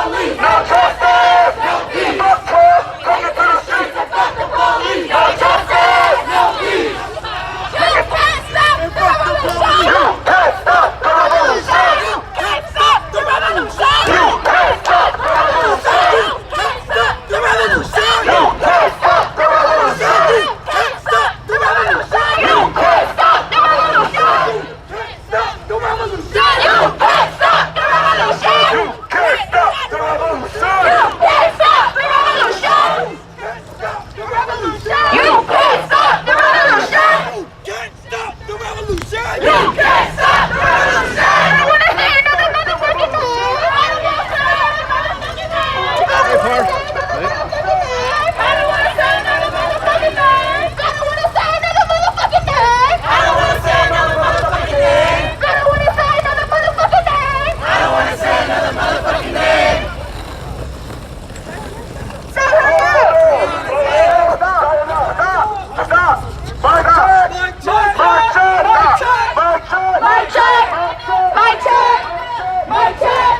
police. No justice, no peace. Fuck Trump, coming to the streets and fuck the police. No justice, no peace. You can't stop the revolution. You can't stop the revolution. You can't stop the revolution. You can't stop the revolution. You can't stop the revolution. You can't stop the revolution. You can't stop the revolution. You can't stop the revolution. The revolution. You can't stop the revolution. You can't stop the revolution. You can't stop the revolution. You can't stop the revolution. Can't stop the revolution! You can't stop the revolution. I don't want to say another motherfucking name. I don't want to say another motherfucking name. I don't want to say another motherfucking name. I don't want to say another motherfucking name. I don't want to say another motherfucking name. I don't want to say another motherfucking name. I don't want to say another motherfucking name. Say her name. Stop! Mic check! Mic check! Mic check! My check. My check. My check.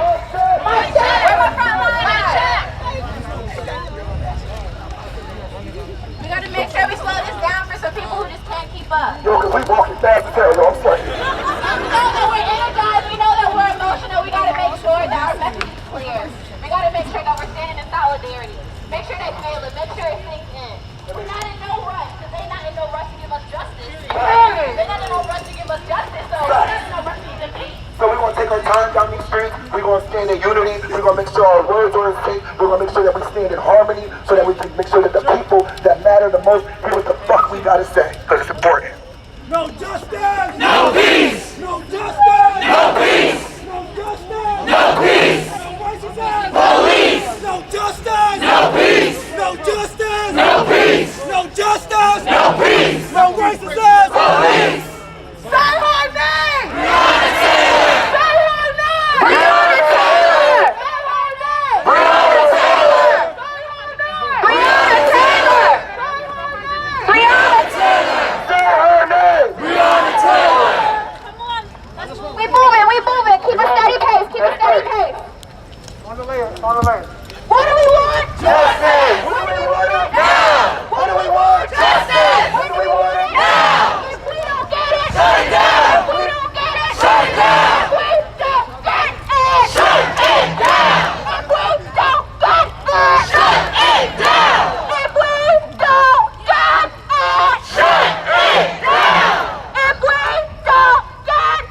My check. Where my front line at? We gotta make sure we slow this down for some people who just can't keep up. Yo, cause we walking fast as hell, yo, I'm sorry. We know that we're energized. We know that we're emotional. We gotta make sure that our message is clear. We gotta make sure that we're standing in solidarity. Make sure they feel it. Make sure it sinks in. We're not in no rush, because they're not in no rush to give us justice. They're not in no rush to give us justice, so we're not in no rush to give them peace. So we're gonna take our time down these streets, we're gonna stand in unity, we're gonna make sure our words are in sync, we're gonna make sure that we stand in harmony, so that we can make sure that the people that matter the most hear what the fuck we gotta say, because it's important. No justice! No peace! No justice! No peace! No justice! No peace! No racism! Police! No justice! No peace! No justice! No peace! No justice! No peace! No racism! Police! Say her name! Breonna Taylor! Say her name! Breonna Taylor! Say her name! Breonna Taylor! Breonna Taylor! Breonna Taylor! Say her name! Breonna Taylor! We moving. Keep a steady pace. Keep a steady pace. On the lane. What do we want? Justice! What do we want it now? What do we want? Justice! What do we want it now? If we don't get it, Shut it down! if we don't get it, Shut it down! if we don't get it, Shut it down! if we don't get it, Shut it down! if we don't get it, Shut it down! if we don't get it,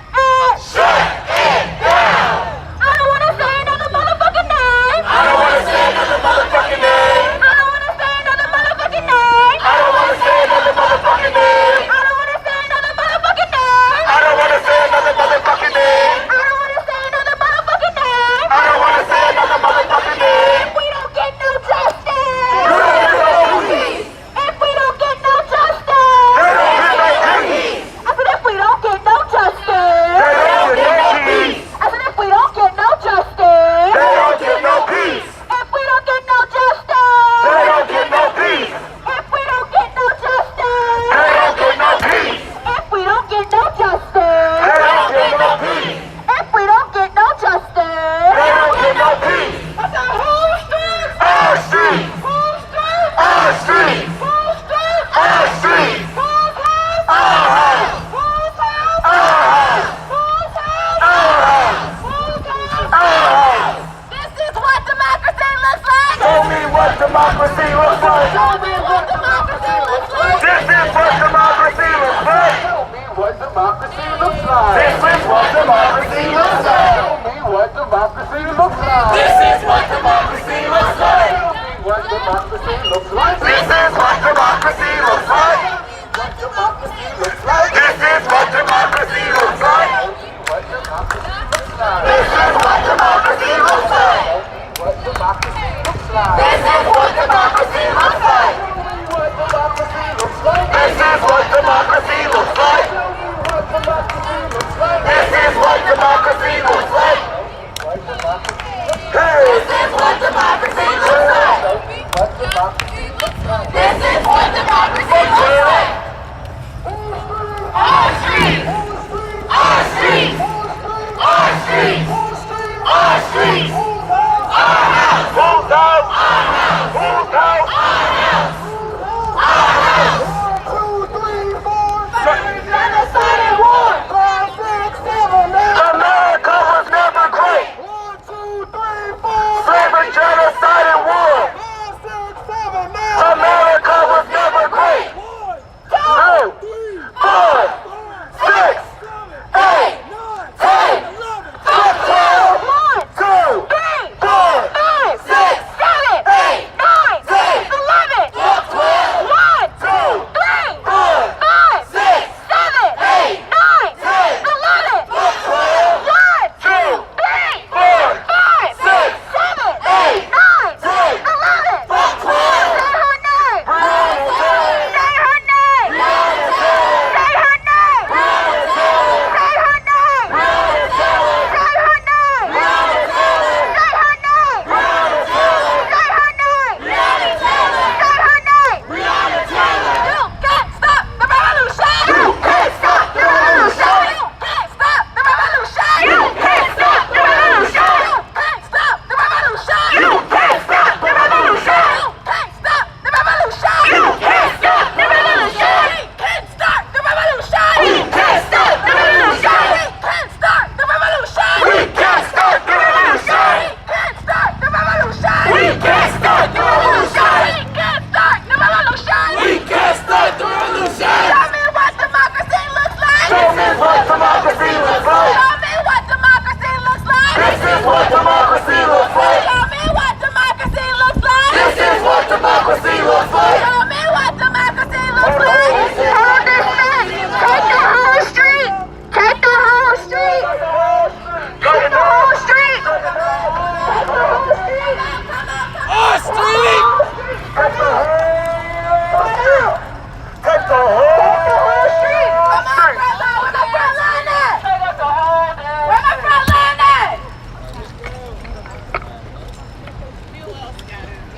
Shut it down! I don't want to say another motherfucking name. I don't want to say another motherfucking name. I don't want to say another motherfucking name. I don't want to say another motherfucking name. I don't want to say another motherfucking name. I don't want to say another motherfucking name. I don't want to say another motherfucking name. I don't want to say another motherfucking name. If we don't get no justice. You don't get no peace. If we don't get no justice. They don't get no peace. I said if we don't get no justice. They don't get no peace. I said if we don't get no justice. They don't get no peace. If we don't get no justice. They don't get no peace. If we don't get no justice. They don't get no peace. If we don't get no justice. They don't get no peace. If we don't get no justice. They don't get no peace. I said whole streets. Our streets. Whole streets. Our streets. Whole streets. Our streets. Whose house? Our house. Whose house? Our house. Whose house? Our house. Whose house? Our house. This is what democracy looks like. Show me what democracy looks like. Show me what democracy looks like. This is what democracy looks like. Show me what democracy looks like. This is what democracy looks like. Show me what democracy looks like. This is what democracy looks like. Show me what democracy looks like. This is what democracy looks like. What democracy looks like. This is what democracy looks like. What democracy looks like. This is what democracy looks like. What democracy looks like. This is what democracy looks like. What democracy looks like. This is what democracy looks like. This is what democracy looks like. Hey! This is what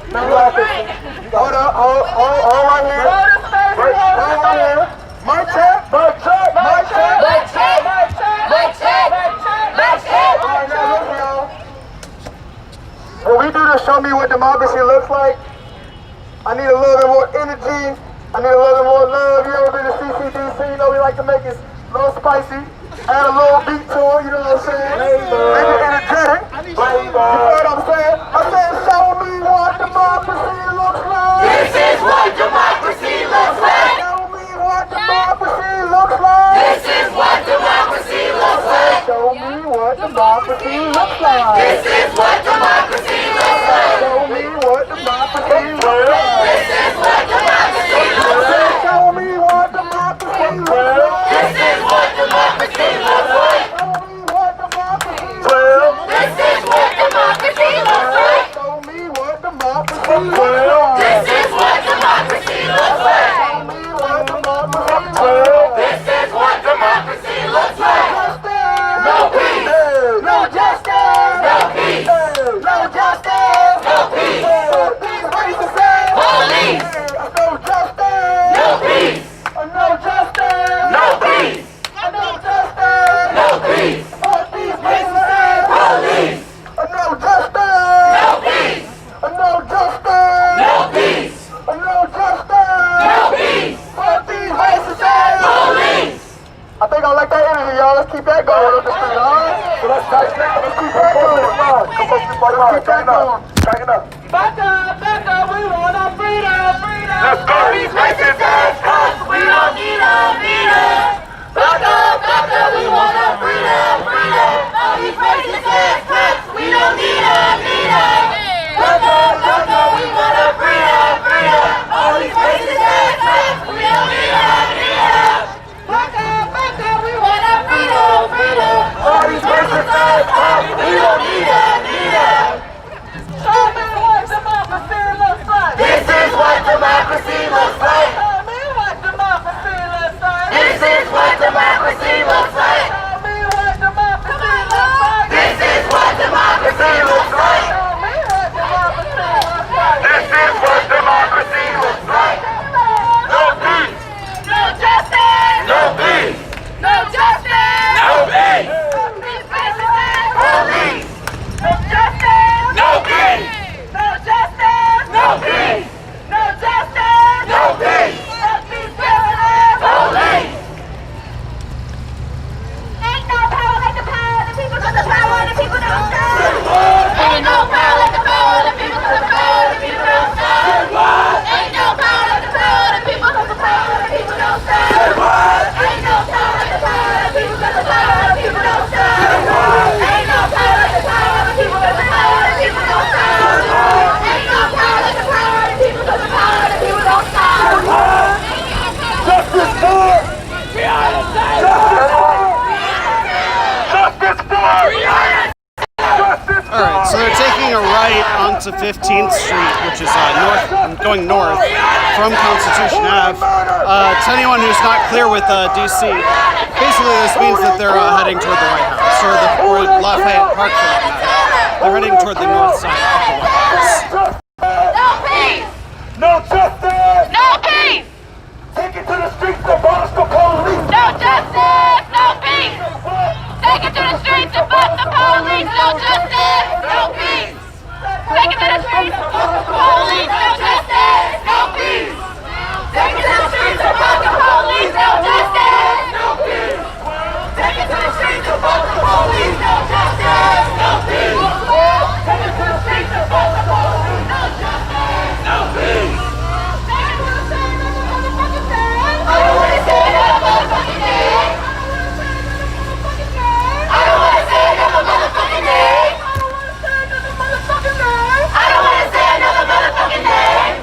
Hold up, hold right here. Hold right here. Mic check. Mic check. Mic check. Mic check. Mic check. Mic check. Mic check. All right, now look, y'all. When we do the show me what democracy looks like, I need a little bit more energy. I need a little bit more love. You ever been to CCDC? You know we like to make it a little spicy. Add a little beat to it, you know what I'm saying? Make it energetic. You know what I'm saying? I said, show me what democracy looks like. This is what democracy looks like. Show me what democracy looks like. This is what democracy looks like. Show me what democracy looks like. This is what democracy looks like. Show me what democracy looks like. This is what democracy looks like. Show me what democracy looks like. This is what democracy looks like. Show me what democracy looks like. This is what democracy looks like. Show me what democracy looks like. This is what democracy looks like. Show me what democracy looks like. This is what democracy looks like. Justice! No peace. No justice! No peace. No justice! No peace. Fuck these racists! Police. No justice! No peace. No justice! No peace. No justice! No peace. Fuck these racists! Police. No justice! No peace. No justice! No peace. No justice! No peace. Fuck these racists! Police. I think I like that energy, y'all. Let's keep that going with this thing, alright? So let's tighten up. Let's keep that going. Come on, keep that going. Tighten up. Back up, we want our freedom, freedom. Let's go. These racist ass cops, we don't need them, need them. Back up, we want our freedom, freedom. All these racist ass cops, we don't need them, need them. Back up, we want our freedom, freedom. All these racist ass cops, we don't need them, need them. Back up, we want our freedom, freedom. All these racist ass cops, we don't need them, need them. Show me what democracy looks like. This is what democracy looks like. Show me what democracy looks like. This is what democracy looks like. Show me what democracy looks like. This is what democracy looks like. Show me what democracy looks like. This is what democracy looks like. No peace. No justice! No peace. No justice! No peace. These racist ass Police. No justice! No peace. No justice! No peace. No justice! No peace. Fuck these racist ass Police. Ain't no power like the power of the people, 'cause the power of the people don't stop. Ain't no power like the power of the people, 'cause the power of the people don't stop. Ain't no power like the power of the people, 'cause the power of the people don't stop. Ain't no power like the power of the people, 'cause the power of the people don't stop. Ain't no power like the power of the people, 'cause the power of the people don't stop. Ain't no power like the power of the people, 'cause the power of the people don't stop. Justice for! Justice for! Justice for! Alright, so they're taking a right onto 15th Street, which is going north from Constitution Ave. To anyone who's not clear with DC, basically this means that they're heading toward the White House, or Lafayette Park for that matter. They're heading toward the north side of the White House. No peace! No justice! No peace! Take it to the streets to abolish the police! No justice! No peace! Take it to the streets and fuck the police! No justice! No peace! Take it to the streets and fuck the police! No justice! No peace! Take it to the streets and fuck the police! No justice! No peace! Take it to the streets and fuck the police! No justice! No peace! Take it to the streets and fuck the police! No justice! No peace! I don't wanna say another motherfucking name! I don't wanna say another motherfucking name! I don't wanna say another motherfucking name! I don't wanna say another motherfucking name!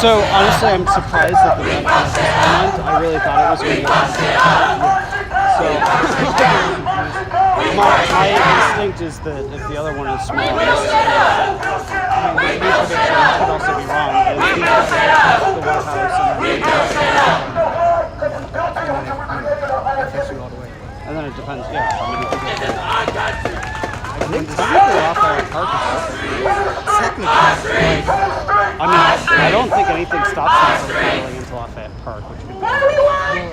So honestly, I'm surprised that the red one is. I really thought it was going to be. So my instinct is that if the other one is small, I mean, my prediction could also be wrong. Is the White House and then it depends. Yeah, how many people. I think the people off at Park is I mean, I don't think anything stops them from traveling into Lafayette Park, which would be... What do we want?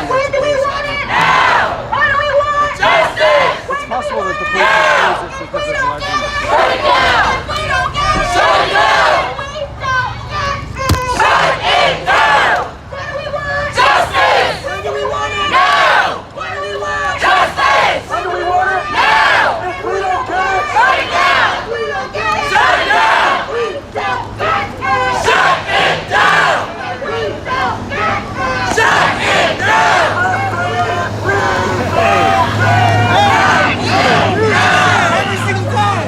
When do we want it now? What do we want? Justice! It's possible that the police will use it because there's a large number of people. Shut it down! We don't get it! Shut it down! We don't get it! Shut it down! What do we want? Justice! When do we want it? Now! What do we want? Justice! When do we want it? Now! If we don't get it, shut it down! We don't get it! Shut it down! We don't get it! Shut it down! We don't get it! Shut it down! Every single time!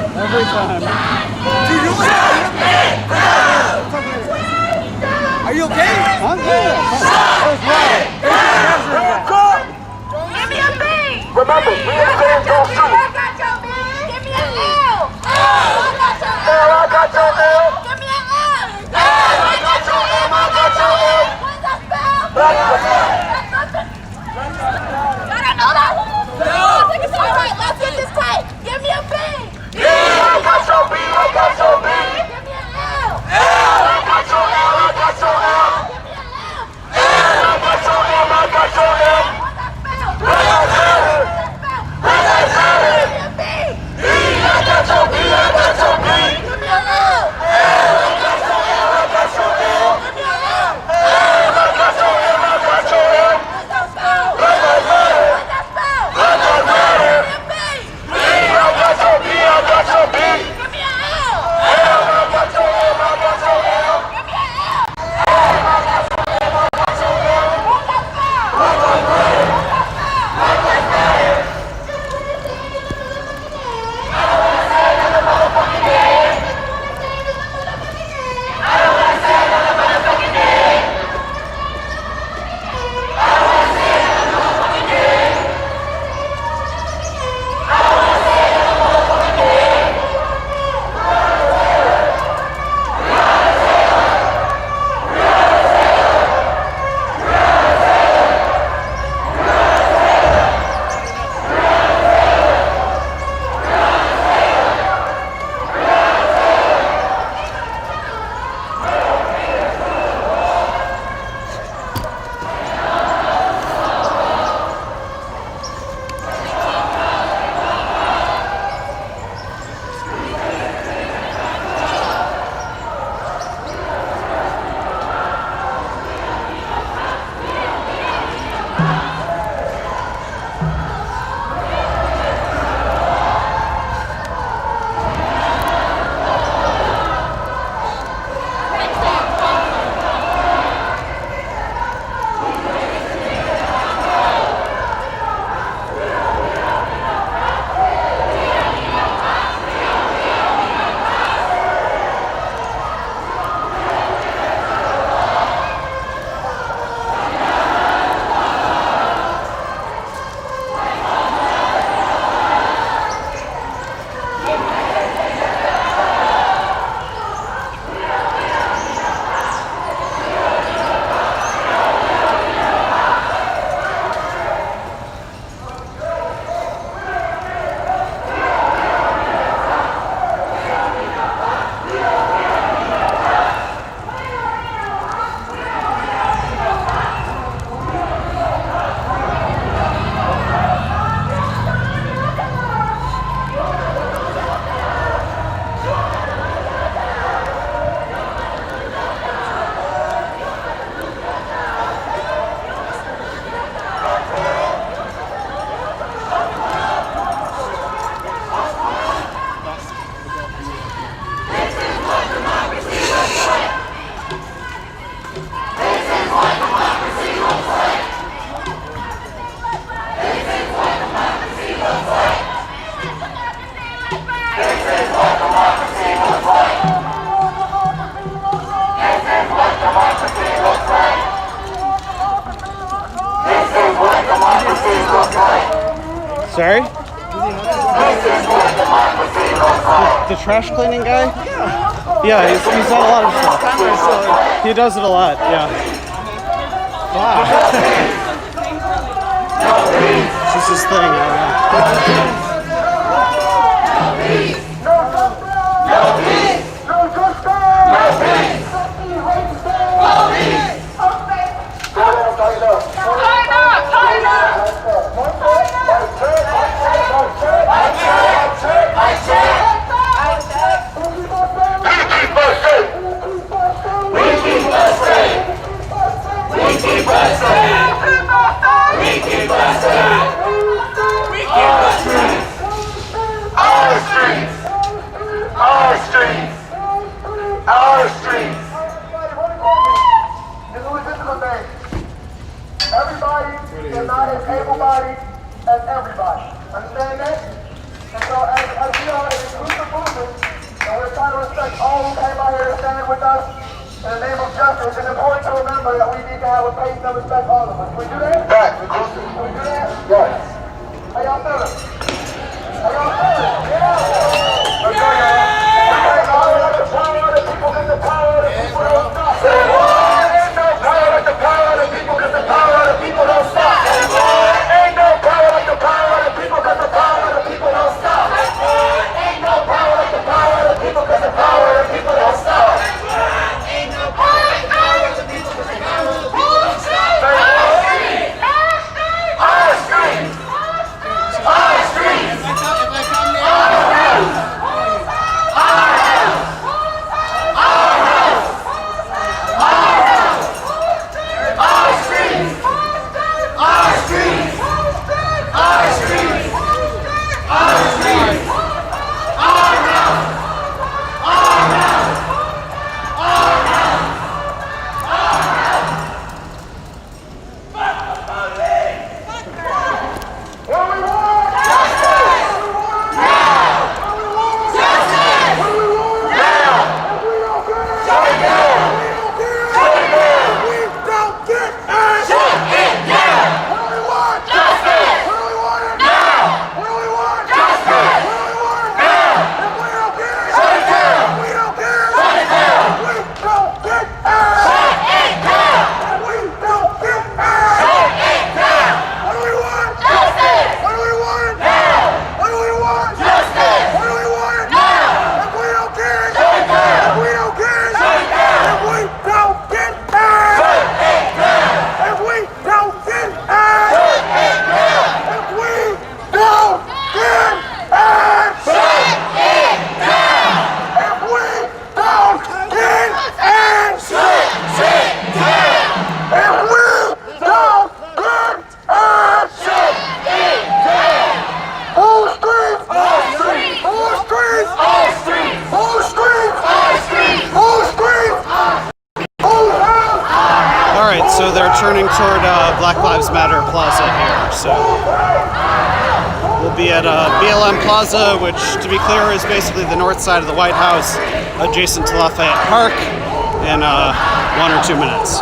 Sorry? The trash cleaning guy? Yeah, he's done a lot of stuff. He does it a lot, yeah. Wow. It's just his thing, I don't know. Our streets. This is a physical thing. Everybody is not as able-bodied as everybody. Understand that? And so as we are an inclusive movement, and we're trying to respect all who came out here to stand with us in the name of justice, it's important to remember that we need to have a pace that respects all of us. Can we do that? Right, inclusive. Can we do that? Yes. How y'all feeling? How y'all feeling? Yeah. Let's go, y'all. So they're turning toward Black Lives Matter Plaza here. So we'll be at BLM Plaza, which, to be clear, is basically the north side of the White House, adjacent to Lafayette Park, in 1 or 2 minutes.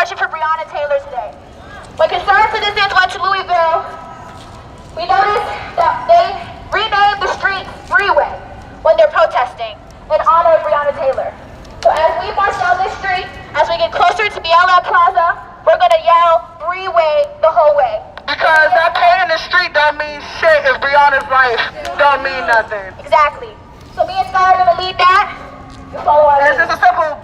For Breonna Taylor today. When concerned citizens went to Louisville, we noticed that they renamed the street Freeway when they're protesting in honor of Breonna Taylor. So as we march down this street, as we get closer to BLM Plaza, we're gonna yell Freeway the whole way. Because that pain in the street don't mean shit if Breonna's life don't mean nothing. Exactly. So me and Sky are gonna lead that. You follow our lead. It's just a simple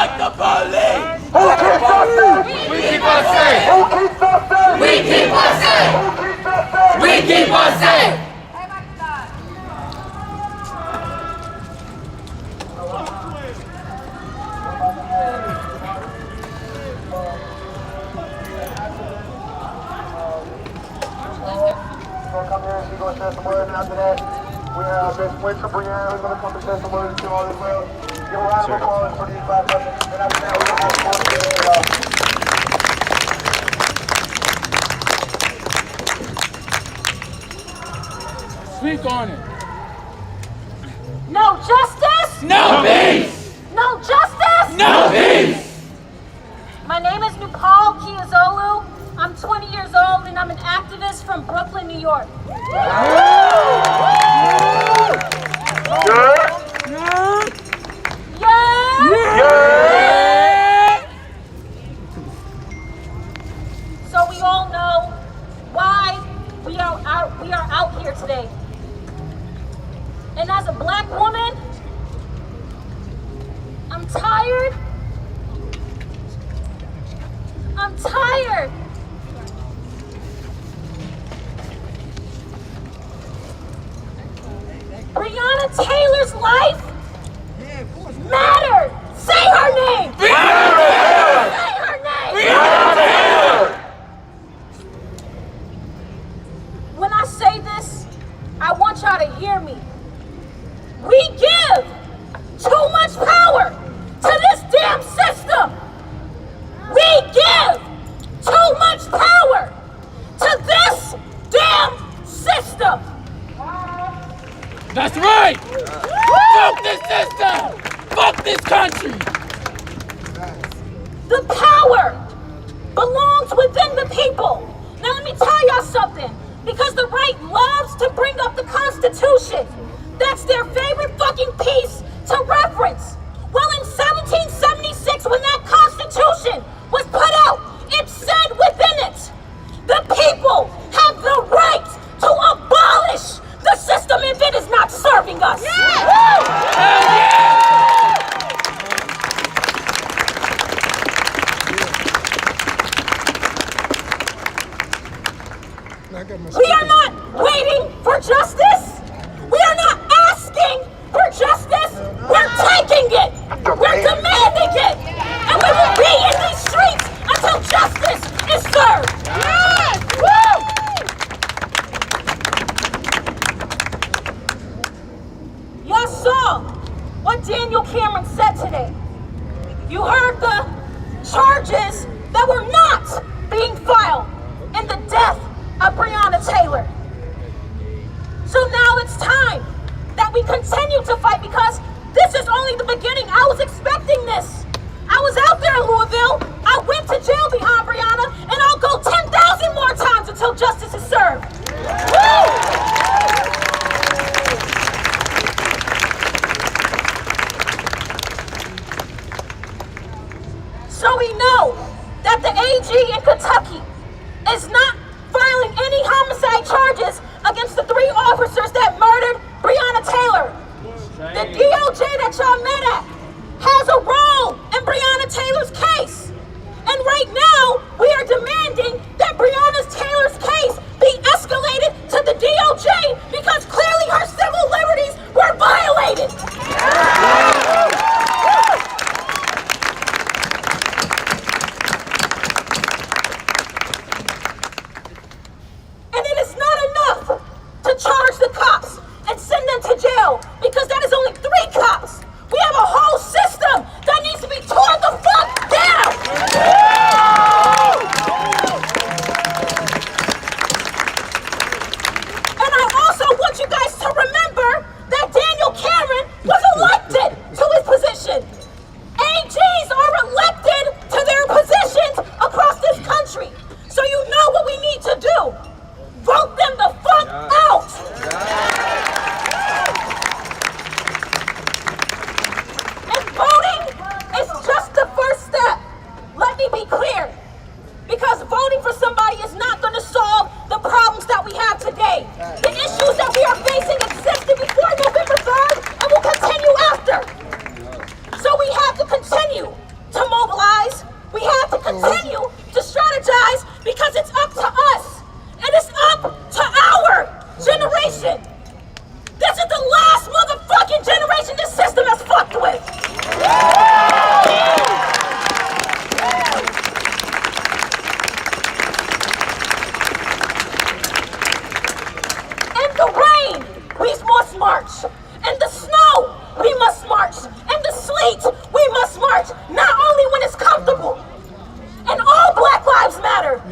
Fuck the police! Who keeps us safe? We keep us safe! Who keeps us safe? We keep us safe! Who keeps us safe? We keep us safe! We're gonna come here and she's gonna share some words, and after that, we have Miss Winter Breonna who's gonna come and share some words to all as well. Give a round of applause for these 5 seconds, and after that, we're gonna have some words to Speak on it. No justice? No peace! No justice? No peace! My name is Nupal Kiazolu. I'm 20 years old and I'm an activist from Brooklyn, New York. So we all know why we are out here today. And as a black woman, I'm tired. I'm tired. Breonna Taylor's life mattered. Say her name. Breonna Taylor! Say her name. Breonna Taylor! When I say this, I want y'all to hear me. We give too much power to this damn system. We give too much power to this damn system. That's right! Fuck this system! Fuck this country! The power belongs within the people. Now let me tell y'all something. Because the right loves to bring up the Constitution. That's their favorite fucking piece to reference. Well, in 1776, when that Constitution was put out, it said within it, the people have the right to abolish the system if it is not serving us. We are not waiting for justice. We are not asking for justice. We're taking it. We're demanding it. And we will be in these streets until justice is served. Yes! Woo! Y'all saw what Daniel Cameron said today. You heard the charges that were not being filed in the death of Breonna Taylor. So now it's time that we continue to fight because this is only the beginning. I was expecting this. I was out there in Louisville. I went to jail behind Breonna, and I'll go 10,000 more times until justice is served. Woo! So we know that the AG in Kentucky is not filing any homicide charges against the 3 officers that murdered Breonna Taylor. The DOJ that y'all met at has a role in Breonna Taylor's case. And right now, we are demanding that Breonna Taylor's case be escalated to the DOJ because clearly her civil liberties were violated. And it is not enough to charge the cops and send them to jail because that is only 3 cops. We have a whole system that needs to be torn the fuck down. And I also want you guys to remember that Daniel Cameron was elected to his position. AGs are elected to their positions across this country. So you know what we need to do. Vote them the fuck out! And voting is just the first step. Let me be clear. Because voting for somebody is not going to solve the problems that we have today. The issues that we are facing existed before November 3rd and will continue after. So we have to continue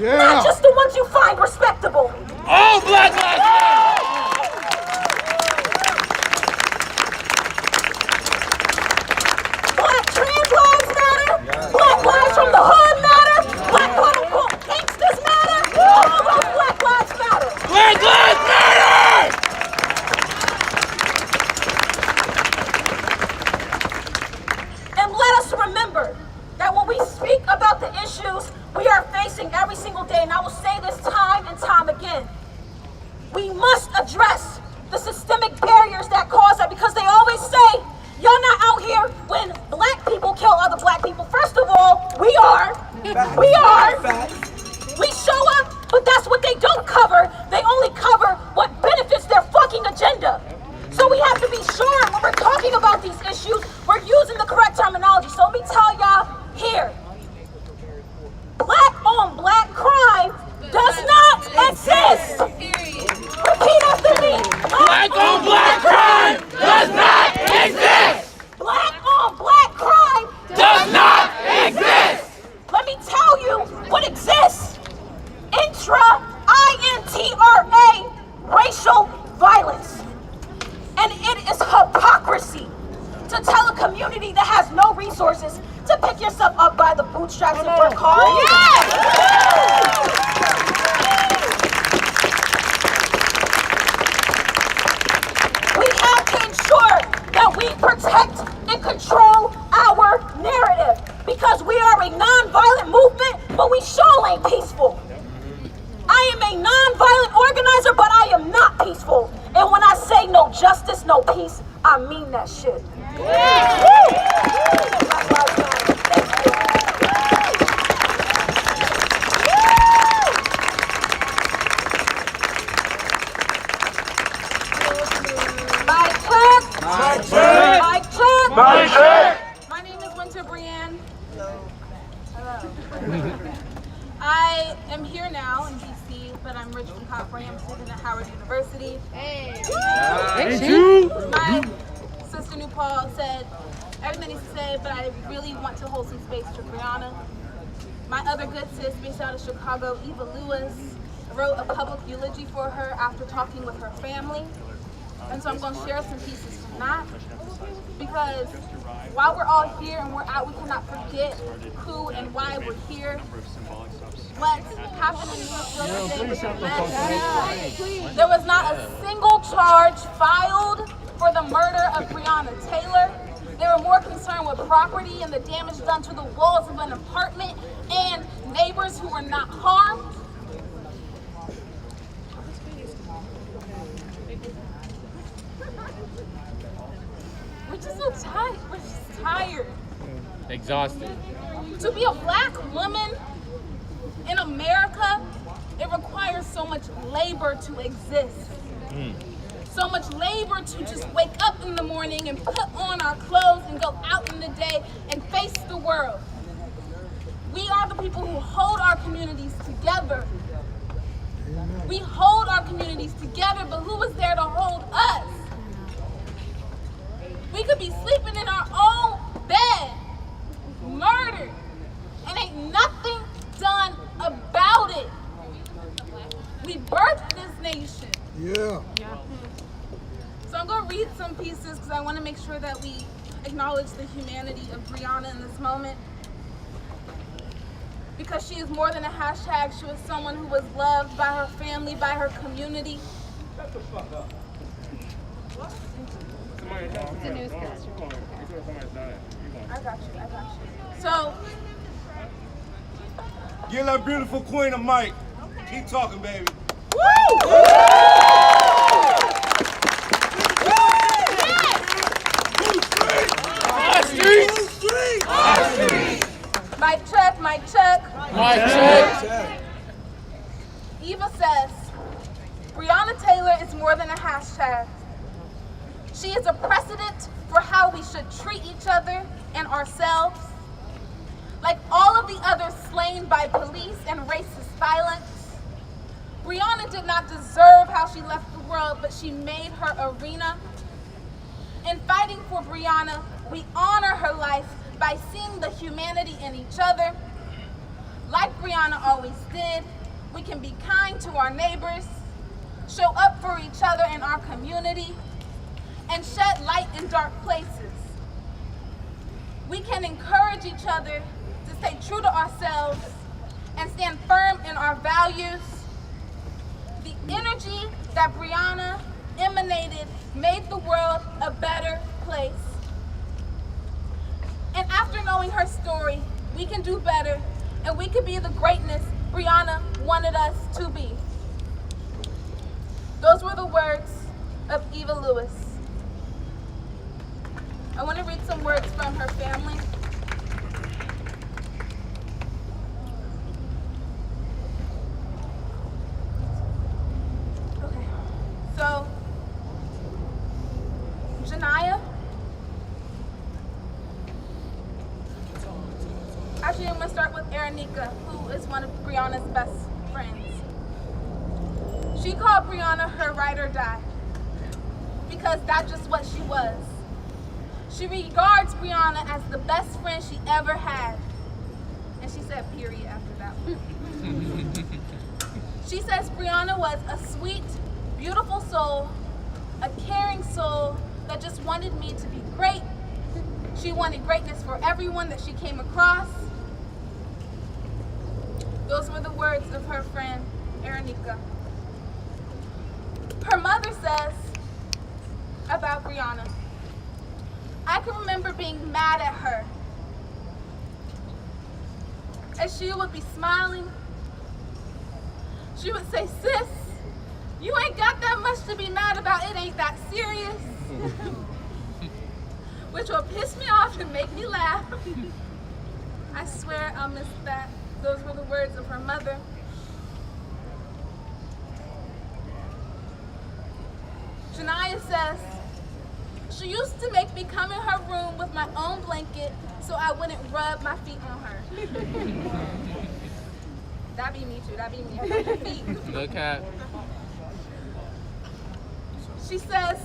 Not just the ones you find respectable. All Black Lives Matter! Black trans lives matter. Black lives from the hood matter. Black quote-unquote gangsters matter. All those Black lives matter. Black Lives Matter! And let us remember that when we speak about the issues we are facing every single day, and I will say this time and time again, we must address the systemic barriers that cause that, because they always say, y'all not out here when black people kill other black people. First of all, we are. We show up, but that's what they don't cover. They only cover what benefits their fucking agenda. So we have to be sure when we're talking about these issues, we're using the correct terminology. So let me tell y'all here, black on black crime does not exist. Repeat after me. Black on black crime does not exist! Black on black crime Does not exist! Let me tell you what exists. INTRA, racial violence. And it is hypocrisy to tell a community that has no resources to pick yourself up by the bootstraps and work hard. We have to ensure that we protect and control our narrative, because we are a non-violent movement, but we sure ain't peaceful. I am a non-violent organizer, but I am not peaceful. And when I say no justice, no peace, I mean that shit. Mic check. My name is Winter Brienne. Hello. I am here now in DC, but I'm originally from California. I'm a student at Howard University. Hey. My sister New Paul said everything needs to say, but I really want to hold some space for Breonna. My other good sis, based out of Chicago, Eva Lewis, wrote a public eulogy for her after talking with her family. And so I'm going to share some pieces from that, because while we're all here and we're out, we cannot forget who and why we're here. What happened in Louisville today was a mess. There was not a single charge filed for the murder of Breonna Taylor. They were more concerned with property and the damage done to the walls of an apartment and neighbors who were not harmed. We're just so tired. We're just tired. Exhausted. To be a black woman in America, it requires so much labor to exist. So much labor to just wake up in the morning and put on our clothes and go out in the day and face the world. We are the people who hold our communities together. We hold our communities together, but who is there to hold us? We could be sleeping in our own bed, murdered, and ain't nothing done about it. We birthed this nation. Yeah. So I'm going to read some pieces because I want to make sure that we acknowledge the humanity of Breonna in this moment. Because she is more than a hashtag. She was someone who was loved by her family, by her community. Shut the fuck up. It's a newscaster. I got you. So, Give that beautiful queen a mic. Keep talking, baby. Mic check. Eva says, Breonna Taylor is more than a hashtag. She is a precedent for how we should treat each other and ourselves. Like all of the others slain by police and racist violence, Breonna did not deserve how she left the world, but she made her arena. In fighting for Breonna, we honor her life by seeing the humanity in each other. Like Breonna always did, we can be kind to our neighbors, show up for each other in our community, and shed light in dark places. We can encourage each other to stay true to ourselves and stand firm in our values. The energy that Breonna emanated made the world a better place. And after knowing her story, we can do better, and we can be the greatness Breonna wanted us to be. Those were the words of Eva Lewis. I want to read some words from her family. Okay, so Janiyah. Actually, I'm going to start with Aranika, who is one of Breonna's best friends. She called Breonna her ride or die, because that's just what she was. She regards Breonna as the best friend she ever had. And she said period after that one. She says Breonna was a sweet, beautiful soul, a caring soul that just wanted me to be great. She wanted greatness for everyone that she came across. Those were the words of her friend, Aranika. Her mother says about Breonna, I can remember being mad at her. And she would be smiling. She would say, sis, you ain't got that much to be mad about. It ain't that serious. Which will piss me off and make me laugh. I swear I'll miss that. Those were the words of her mother. Janiyah says, she used to make me come in her room with my own blanket so I wouldn't rub my feet on her. That'd be me too, that'd be me. I rub my feet. Look at. She says,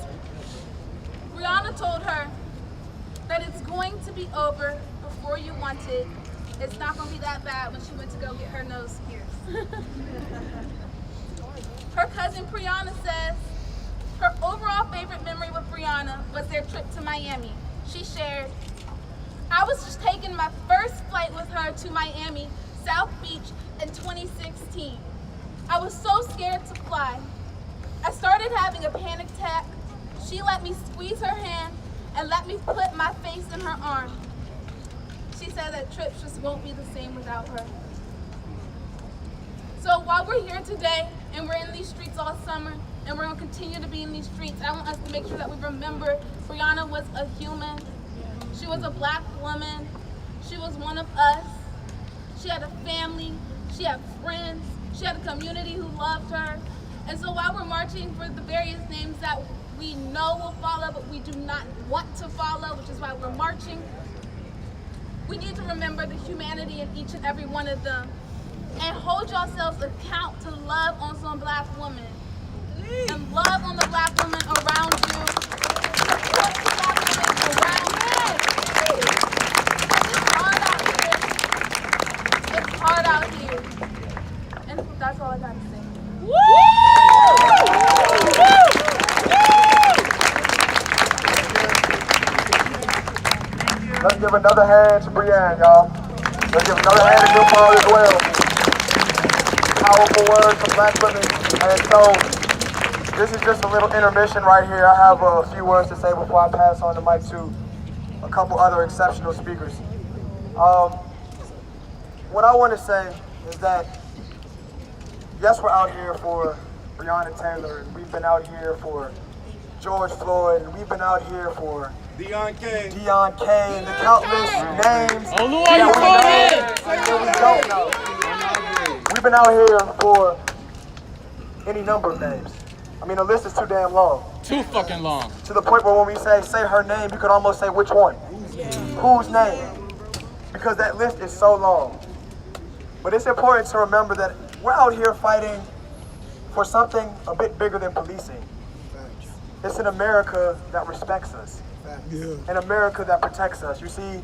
Breonna told her that it's going to be over before you want it. It's not going to be that bad when she went to go get her nose pierced. Her cousin Brianna says her overall favorite memory with Breonna was their trip to Miami. She shared, I was just taking my first flight with her to Miami, South Beach in 2016. I was so scared to fly. I started having a panic attack. She let me squeeze her hand and let me put my face in her arm. She said that trips just won't be the same without her. So while we're here today and we're in these streets all summer and we're going to continue to be in these streets, I want us to make sure that we remember Breonna was a human. She was a black woman. She was one of us. She had a family. She had friends. She had a community who loved her. And so while we're marching for the various names that we know will follow, but we do not want to follow, which is why we're marching, we need to remember the humanity in each and every one of them and hold yourselves account to love on some black women and love on the black women around you. Support the black women around you. It's hard out here. And that's all I got to say. Let's give another hand to Breanne, y'all. Let's give another hand to New Paul as well. Powerful words from black women. And so, this is just a little intermission right here. I have a few words to say before I pass on the mic to a couple other exceptional speakers. What I want to say is that, yes, we're out here for Breonna Taylor, and we've been out here for George Floyd, and we've been out here for Deon K. And the countless names Oh, Lou, are you that we don't know. We've been out here for any number of names. I mean, the list is too damn long. Too fucking long. To the point where when we say her name, you could almost say which one. Whose name? Because that list is so long. But it's important to remember that we're out here fighting for something a bit bigger than policing. It's an America that respects us. An America that protects us. You see,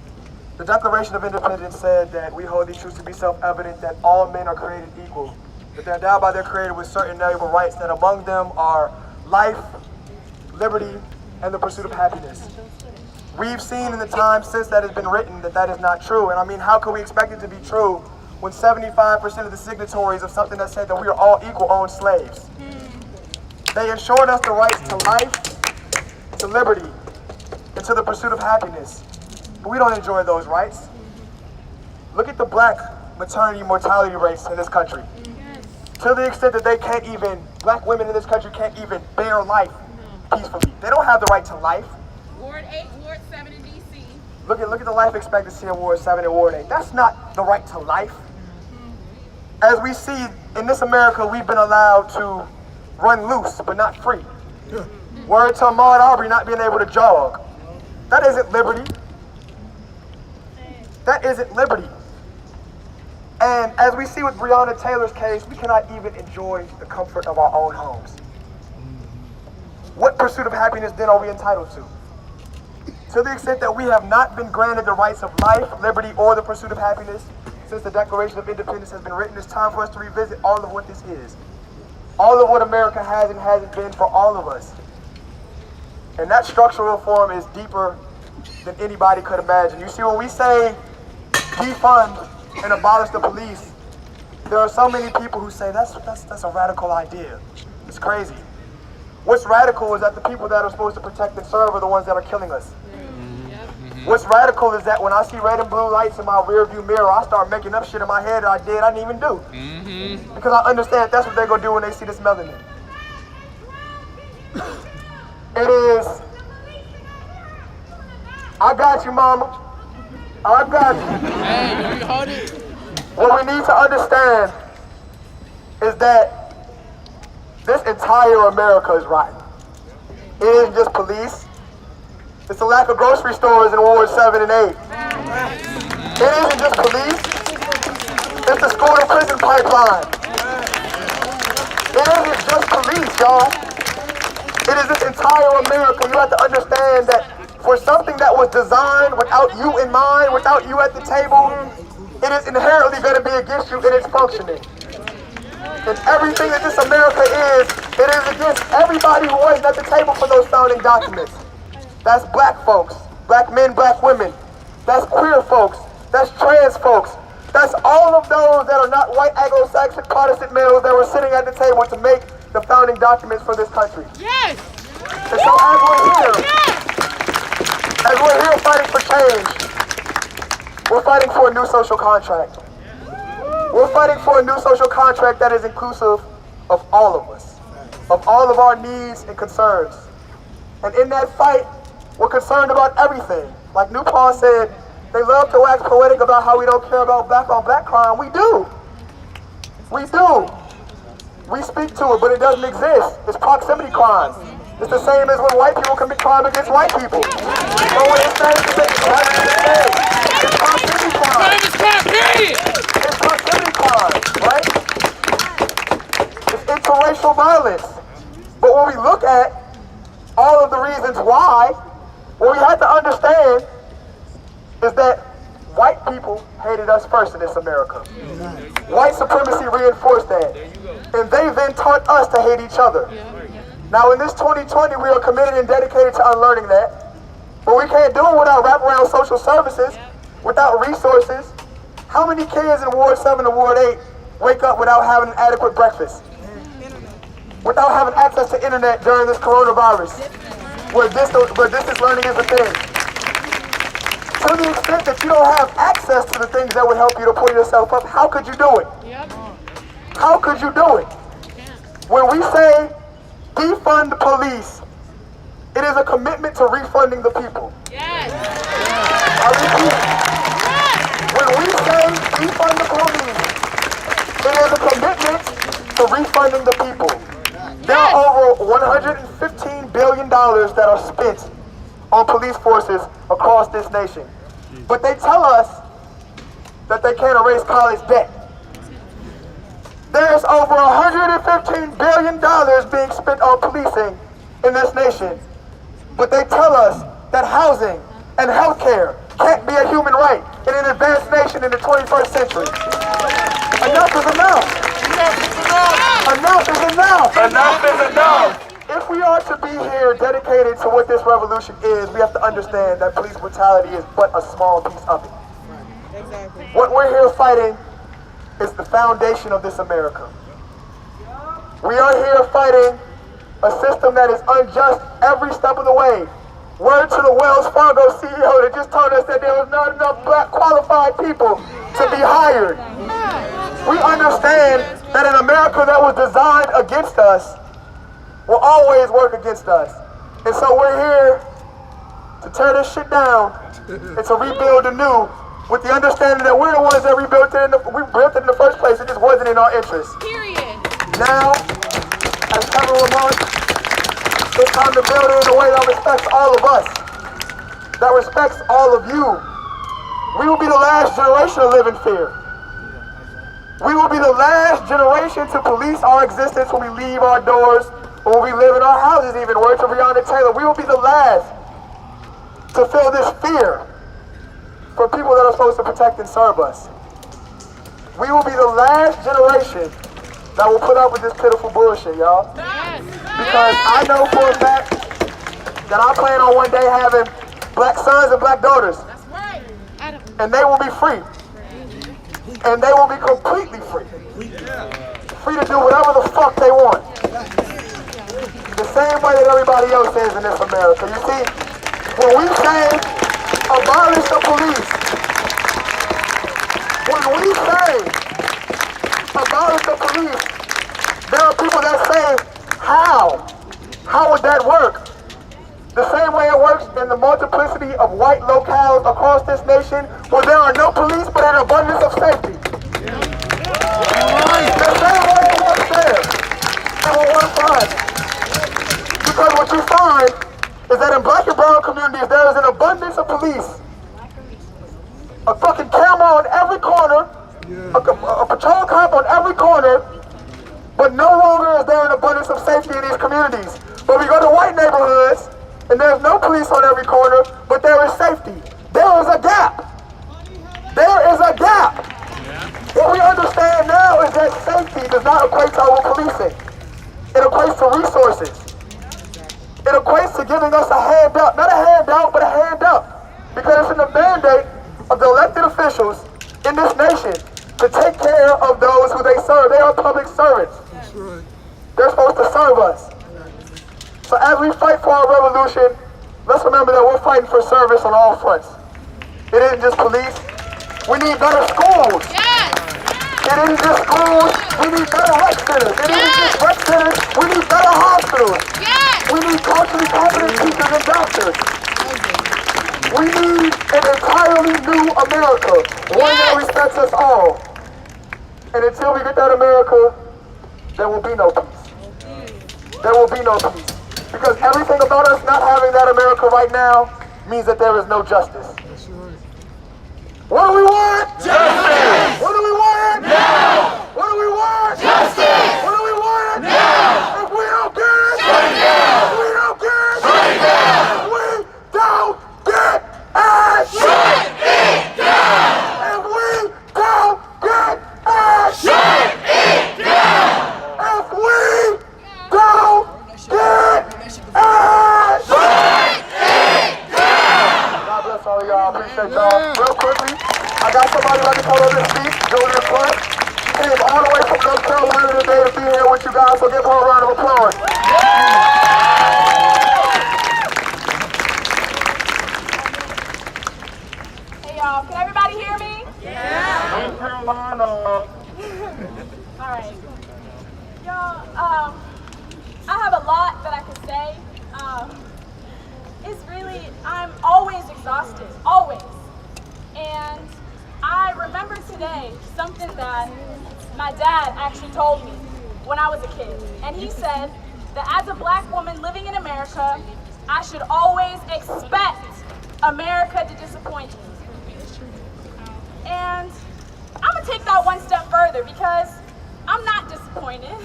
The Declaration of Independence said that we hold these truths to be self-evident, that all men are created equal, that they're endowed by their Creator with certain inalienable rights, that among them are life, liberty, and the pursuit of happiness. We've seen in the time since that has been written that that is not true. And I mean, how can we expect it to be true when 75% of the signatories of something that said that we are all equal owned slaves? They ensured us the rights to life, to liberty, and to the pursuit of happiness. But we don't enjoy those rights. Look at the black maternity mortality rates in this country. To the extent that they can't even, black women in this country can't even bear life peacefully. They don't have the right to life. Ward 8, Ward 7 in D.C. Look at the life expectancy in Ward 7 and Ward 8. That's not the right to life. As we see in this America, we've been allowed to run loose, but not free. Word to Ahmaud Arbery not being able to jog. That isn't liberty. That isn't liberty. And as we see with Breonna Taylor's case, we cannot even enjoy the comfort of our own homes. What pursuit of happiness then are we entitled to? To the extent that we have not been granted the rights of life, liberty, or the pursuit of happiness since the Declaration of Independence has been written, it's time for us to revisit all of what this is. All of what America has and hasn't been for all of us. And that structural reform is deeper than anybody could imagine. You see, when we say defund and abolish the police, there are so many people who say that's a radical idea. It's crazy. What's radical is that the people that are supposed to protect and serve are the ones that are killing us. What's radical is that when I see red and blue lights in my rear view mirror, I start making up shit in my head that I didn't even do. Because I understand that's what they're gonna do when they see this melanin. It is, I got you, mama. I got you. Hey, you hold it. What we need to understand is that this entire America is rotten. It isn't just police. It's the lack of grocery stores in Ward 7 and 8. It isn't just police. It's the school to prison pipeline. It isn't just police, y'all. It is this entire America. You have to understand that for something that was designed without you in mind, without you at the table, it is inherently going to be against you in its functioning. And everything that this America is, it is against everybody who wasn't at the table for those founding documents. That's black folks, black men, black women. That's queer folks. That's trans folks. That's all of those that are not white Anglo-Saxon Protestant males that were sitting at the table to make the founding documents for this country. Yes! And so as we're here fighting for change, we're fighting for a new social contract. We're fighting for a new social contract that is inclusive of all of us, of all of our needs and concerns. And in that fight, we're concerned about everything. Like New Paul said, they love to wax poetic about how we don't care about black on black crime. We do. We do. We speak to it, but it doesn't exist. It's proximity crime. It's the same as when white people commit crime against white people. So when it's proximity crime. It's proximity crime, right? It's interracial violence. But when we look at all of the reasons why, what we have to understand is that white people hated us first in this America. White supremacy reinforced that. And they then taught us to hate each other. Now in this 2020, we are committed and dedicated to unlearning that. But we can't do it without wraparound social services, without resources. How many kids in Ward 7 and Ward 8 wake up without having an adequate breakfast? Without having access to internet during this coronavirus, where distance learning is a thing. To the extent that you don't have access to the things that would help you to pull yourself up, how could you do it? How could you do it? When we say defund the police, it is a commitment to refunding the people. I repeat, when we say defund the police, it is a commitment to refunding the people. There are over $115 billion that are spent on police forces across this nation. But they tell us that they can't erase college debt. There's over $115 billion being spent on policing in this nation. But they tell us that housing and healthcare can't be a human right in an advanced nation in the 21st century. Enough is enough. Enough is enough. Enough is enough. If we are to be here dedicated to what this revolution is, we have to understand that police brutality is but a small piece of it. What we're here fighting is the foundation of this America. We are here fighting a system that is unjust every step of the way. Word to the Wells Fargo CEO that just told us that there was not enough black qualified people to be hired. We understand that an America that was designed against us will always work against us. And so we're here to tear this shit down and to rebuild anew with the understanding that we're the ones that rebuilt it we built it in the first place. It just wasn't in our interest. Period. Now, as Kevin remarked, it's time to build it in a way that respects all of us, that respects all of you. We will be the last generation to live in fear. We will be the last generation to police our existence when we leave our doors, or when we live in our houses even. Word to Breonna Taylor, we will be the last to feel this fear for people that are supposed to protect and serve us. We will be the last generation that will put up with this pitiful bullshit, y'all. Because I know for a fact that I plan on one day having black sons and black daughters. And they will be free. And they will be completely free. Free to do whatever the fuck they want. The same way that everybody else is in this America. You see, when we say abolish the police, when we say abolish the police, there are people that say, how? How would that work? The same way it works in the multiplicity of white locales across this nation where there are no police but an abundance of safety. The same way it works there, it will work for us. Because what you find is that in black and brown communities there is an abundance of police. A fucking camera on every corner, a patrol cop on every corner, but no longer is there an abundance of safety in these communities. But we go to white neighborhoods, and there's no police on every corner, but there is safety. There is a gap. There is a gap. What we understand now is that safety does not equate to over-policing. It equates to resources. It equates to giving us a hand up. Not a handout, but a hand up. Because it's in the mandate of the elected officials in this nation to take care of those who they serve. They are public servants. That's right. They're supposed to serve us. So as we fight for our revolution, let's remember that we're fighting for service on all fronts. It isn't just police. We need better schools. Yes. It isn't just schools. We need better rec centers. It isn't just rec centers. We need better hospitals. Yes. We need culturally competent teachers and doctors. We need an entirely new America, one that respects us all. And until we get that America, there will be no peace. There will be no peace. Because everything about us not having that America right now means that there is no justice. What do we want? Justice! What do we want? Now! What do we want? Justice! What do we want? Now! If we don't get it, shut it down! If we don't get it, shut it down! If we don't get it, shut it down! If we don't get it, shut it down! If we don't get God bless all of y'all. Appreciate y'all. Real quickly, I got somebody like to come over and speak. Julia Clark. She came all the way from North Carolina today to be here with you guys, so give her a round of applause. Hey y'all, can everybody hear me? Yeah. North Carolina. All right. Y'all, I have a lot that I could say. It's really, I'm always exhausted, always. And I remember today something that my dad actually told me when I was a kid. And he said that as a black woman living in America, I should always expect America to disappoint me. And I'm gonna take that one step further because I'm not disappointed.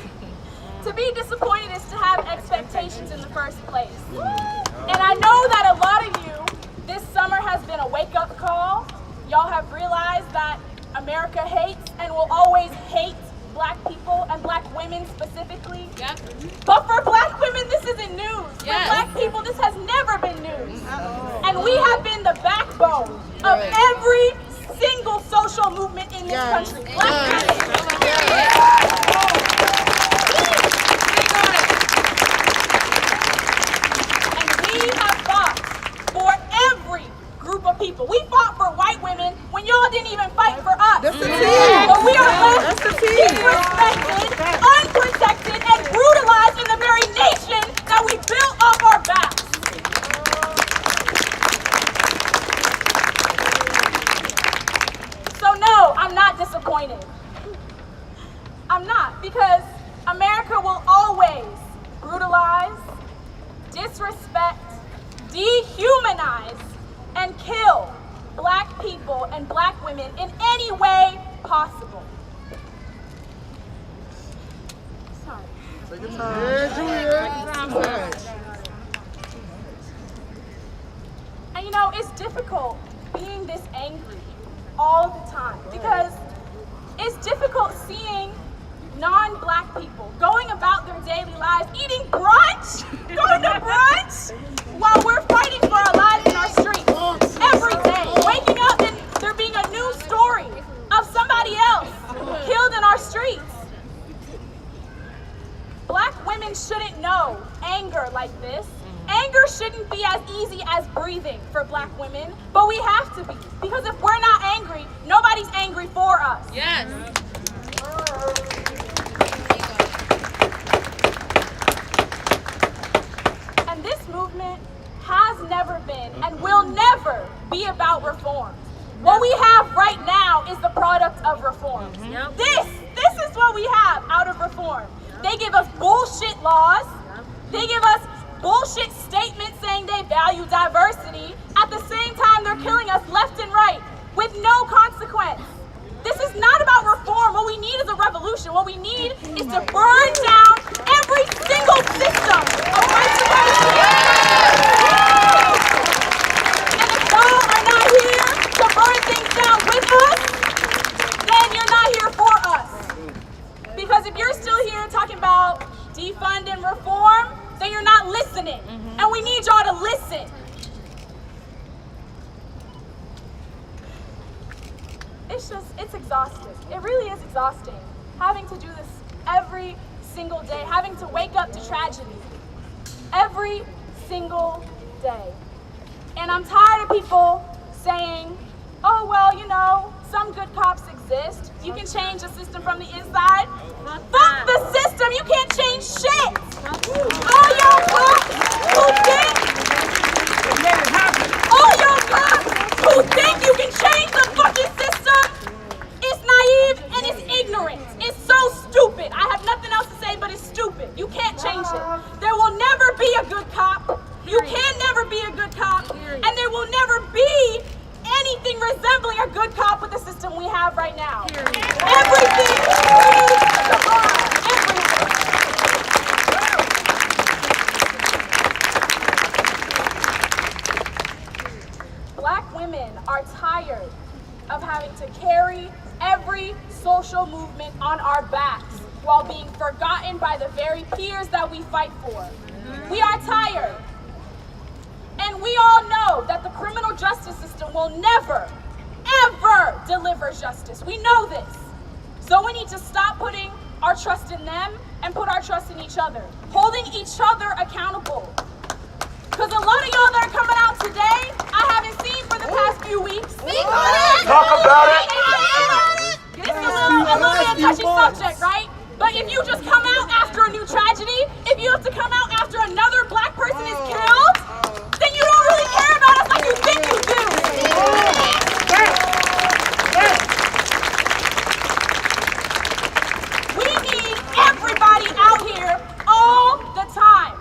To be disappointed is to have expectations in the first place. And I know that a lot of you, this summer has been a wake-up call. Y'all have realized that America hates and will always hate Black people and Black women specifically. Yep. But for Black women, this isn't news. Yes. For Black people, this has never been news. And we have been the backbone of every single social movement in this country. Black women. And we have fought for every group of people. We fought for white women when y'all didn't even fight for us. That's the team. But we are left That's the team. disrespected, unprotected, and brutalized in the very nation that we built off our backs. So no, I'm not disappointed. I'm not, because America will always brutalize, disrespect, dehumanize, and kill Black people and Black women in any way possible. Sorry. Take your time. And you know, it's difficult being this angry all the time, because it's difficult seeing non-Black people going about their daily lives, eating brunch, going to brunch, while we're fighting for our lives in our streets every day, waking up and there being a new story of somebody else killed in our streets. Black women shouldn't know anger like this. Anger shouldn't be as easy as breathing for Black women, but we have to be, because if we're not angry, nobody's angry for us. Yes. And this movement has never been and will never be about reform. What we have right now is the product of reform. This is what we have out of reform. They give us bullshit laws. They give us bullshit statements saying they value diversity. At the same time, they're killing us left and right with no consequence. This is not about reform. What we need is a revolution. What we need is to burn down every single system of white supremacy. And if y'all are not here to burn things down with us, then you're not here for us. Because if you're still here talking about defund and reform, then you're not listening. And we need y'all to listen. It's exhausting. It really is exhausting having to do this every single day, having to wake up to tragedy every single day. And I'm tired of people saying, oh, well, you know, some good cops exist. You can change the system from the inside. Fuck the system. You can't change shit. All y'all cops who think you can change the fucking system is naive and it's ignorant. It's so stupid. I have nothing else to say, but it's stupid. You can't change it. There will never be a good cop. You can never be a good cop. And there will never be anything resembling a good cop with the system we have right now. Everything needs to burn. Everything. Black women are tired of having to carry every social movement on our backs while being forgotten by the very peers that we fight for. We are tired. And we all know that the criminal justice system will never, ever deliver justice. We know this. So we need to stop putting our trust in them and put our trust in each other, holding each other accountable. Because a lot of y'all that are coming out today, I haven't seen for the past few weeks. Talk about it. This is a little bit of a touchy subject, right? But if you just come out after a new tragedy, if you have to come out after another Black person is killed, then you don't really care about us like you think you do. We need everybody out here all the time.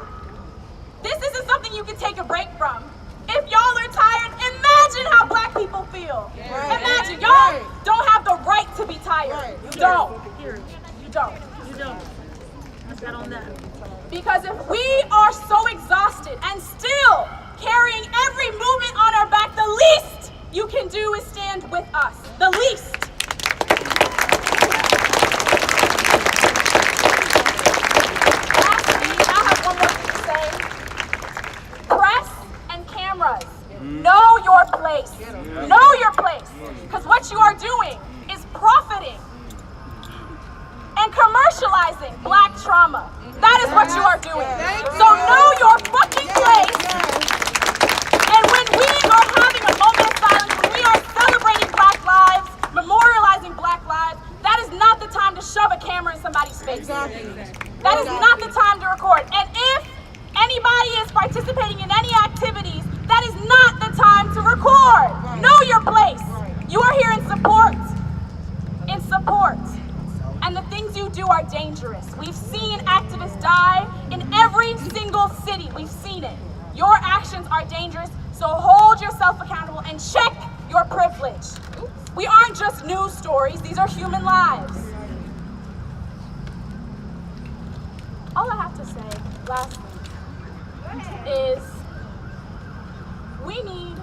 This isn't something you can take a break from. If y'all are tired, imagine how Black people feel. Imagine, y'all don't have the right to be tired. You don't. You don't. Let's get on that. Because if we are so exhausted and still carrying every movement on our back, the the least you can do is stand with us. The least. Lastly, I have one more thing to say. Press and cameras, know your place. Know your place. Because what you are doing is profiting and commercializing Black trauma. That is what you are doing. So know your fucking place. And when we are having a moment of silence, when we are celebrating Black lives, memorializing Black lives, that is not the time to shove a camera in somebody's face. That is not the time to record. And if anybody is participating in any activities, that is not the time to record. Know your place. You are here in support. In support. And the things you do are dangerous. We've seen activists die in every single city. We've seen it. Your actions are dangerous, so hold yourself accountable and check your privilege. We aren't just news stories, these are human lives. All I have to say, lastly, is we need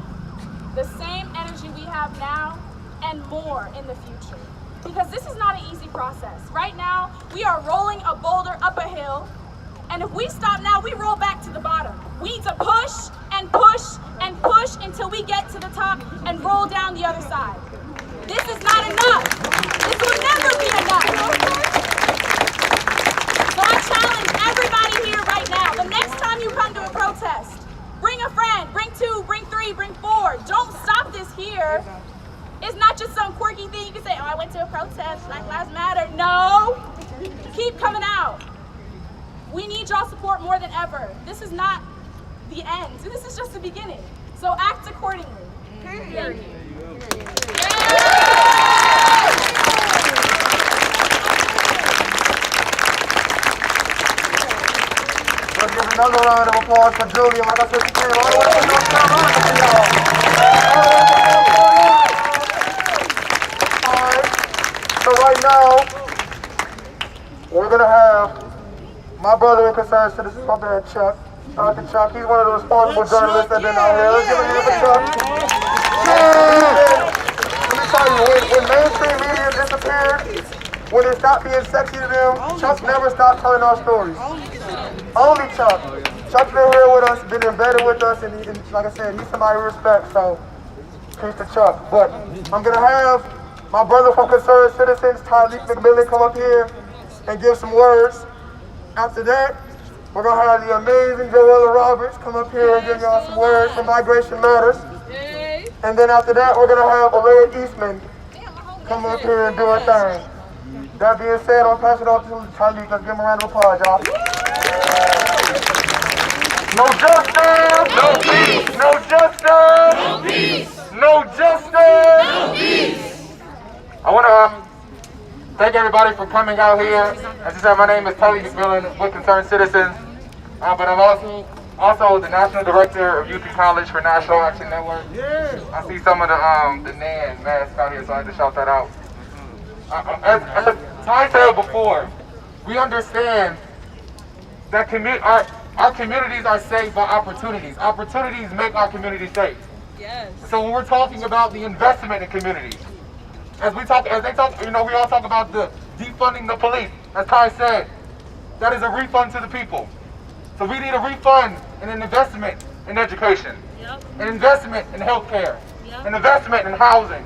the same energy we have now and more in the future. Because this is not an easy process. Right now, we are rolling a boulder up a hill, and if we stop now, we roll back to the bottom. We need to push and push and push until we get to the top and roll down the other side. This is not enough. This will never be enough. So I challenge everybody here right now, the next time you come to a protest, bring a friend, bring two, bring three, bring four. Don't stop this here. It's not just some quirky thing you can say, oh, I went to a protest, Black Lives Matter. No, keep coming out. We need y'all support more than ever. This is not the end. This is just the beginning. So act accordingly. Thank you. Let's give another round of applause for Julia. Like I said, she came all the way from North Carolina. So right now, we're gonna have my brother and concerned citizen, my man Chuck. Shout out to Chuck. He's one of the responsible journalists that have been out here. Let's give a hand for Chuck. Let me tell you, when mainstream media disappeared, when it stopped being sexy to them, Chuck never stopped telling our stories. Only Chuck. Chuck's been here with us, been embedded with us, and like I said, he's somebody we respect, so peace to Chuck. But I'm gonna have my brother from Concerned Citizens, Tyreek McMillan, come up here and give some words. After that, we're gonna have the amazing Joella Roberts come up here and give y'all some words from Migration Matters. And then after that, we're gonna have Alea Eastman come up here and do her thing. That being said, I'll pass it off to Tyreek. Let's give him a round of applause, y'all. No justice! No peace! No justice! No peace! No justice! No peace! I want to thank everybody for coming out here. As I said, my name is Tyreek McMillan with Concerned Citizens, but I'm also the National Director of Youth in College for National Action Network. I see some of the NAN masks out here, so I had to shout that out. As Ty said before, we understand that our communities are saved by opportunities. Opportunities make our communities safe. Yes. So when we're talking about the investment in communities, as they talk, we all talk about the defunding the police. As Ty said, that is a refund to the people. So we need a refund and an investment in education, an investment in healthcare, an investment in housing,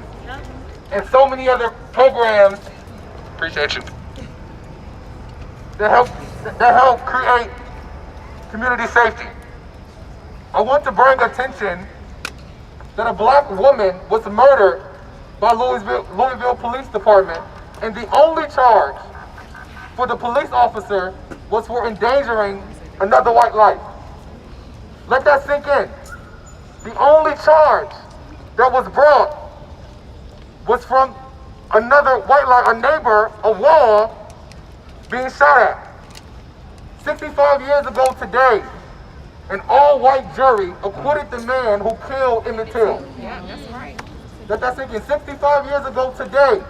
and so many other programs. Appreciate you. That help create community safety. I want to bring attention that a Black woman was murdered by Louisville Police Department, and the only charge for the police officer was for endangering another white life. Let that sink in. The only charge that was brought was from another white life, a neighbor, a wall, being shot at. 65 years ago today, an all-white jury acquitted the man who killed Emmett Till. Yeah, that's right. Let that sink in. 65 years ago today,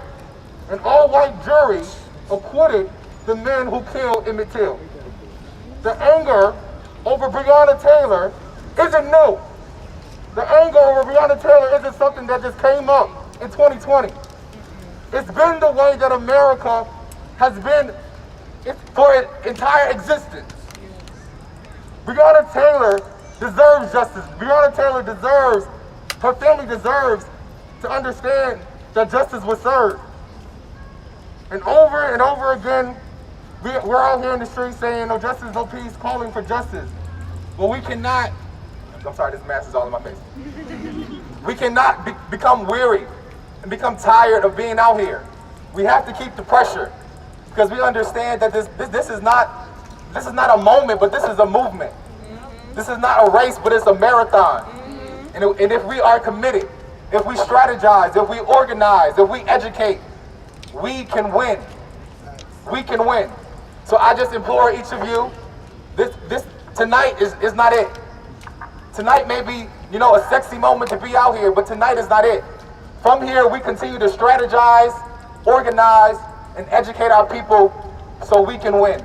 an all-white jury acquitted the man who killed Emmett Till. The anger over Breonna Taylor isn't new. The anger over Breonna Taylor isn't something that just came up in 2020. It's been the way that America has been for its entire existence. Breonna Taylor deserves justice. Breonna Taylor deserves, her family deserves to understand that justice was served. And over again, we're out here in the streets saying no justice, no peace, calling for justice. But we cannot, I'm sorry, this mask is all in my face. We cannot become weary and become tired of being out here. We have to keep the pressure because we understand that this is not a moment, but this is a movement. This is not a race, but it's a marathon. And if we are committed, if we strategize, if we organize, if we educate, we can win. We can win. So I just implore each of you, this tonight is not it. Tonight may be, a sexy moment to be out here, but tonight is not it. From here, we continue to strategize, organize, and educate our people so we can win.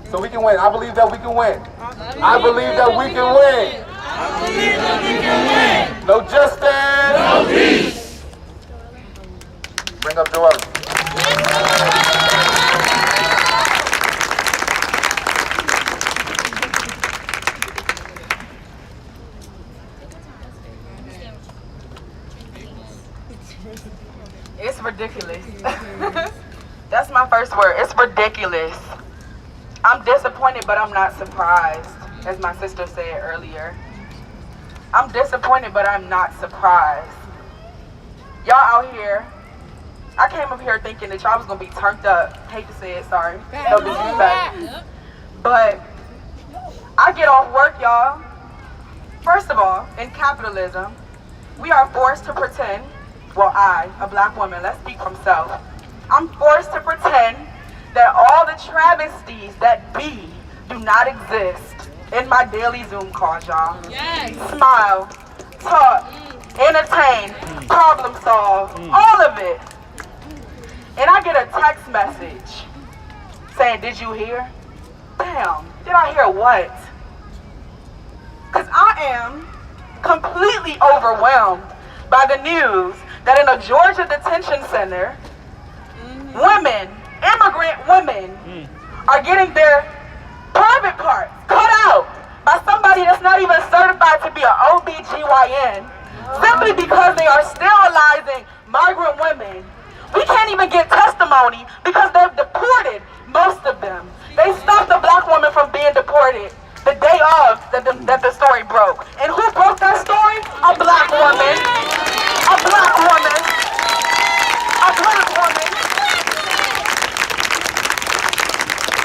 So we can win. I believe that we can win. I believe that we can win. I believe that we can win. No justice. No peace. Bring up Joel. It's ridiculous. That's my first word. It's ridiculous. I'm disappointed, but I'm not surprised, as my sister said earlier. I'm disappointed, but I'm not surprised. Y'all out here, I came up here thinking that y'all was gonna be turned up. Hate to say it, sorry. No disrespect. But I get off work, y'all. First of all, in capitalism, we are forced to pretend, well, I, a black woman, let's speak from self. I'm forced to pretend that all the travesties that be do not exist in my daily Zoom calls, y'all. Yes. Smile, talk, entertain, problem solve, all of it. And I get a text message saying, did you hear? Damn, did I hear what? Because I am completely overwhelmed by the news that in a Georgia detention center, women, immigrant women, are getting their private parts cut out by somebody that's not even certified to be an OBGYN, simply because they are sterilizing migrant women. We can't even get testimony because they've deported most of them. They stopped the black woman from being deported the day of that the story broke. And who broke that story? A black woman. A black woman. A black woman.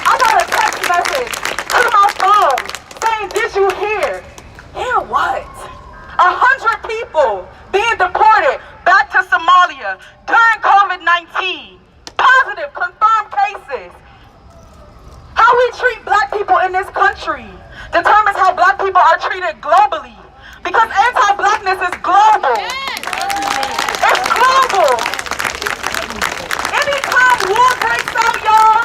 I got a text message to my phone saying, did you hear? Hear what? 100 people being deported back to Somalia during COVID-19. Positive, confirmed cases. How we treat black people in this country determines how black people are treated globally. Because anti-blackness is global. It's global. Anytime war breaks out, y'all,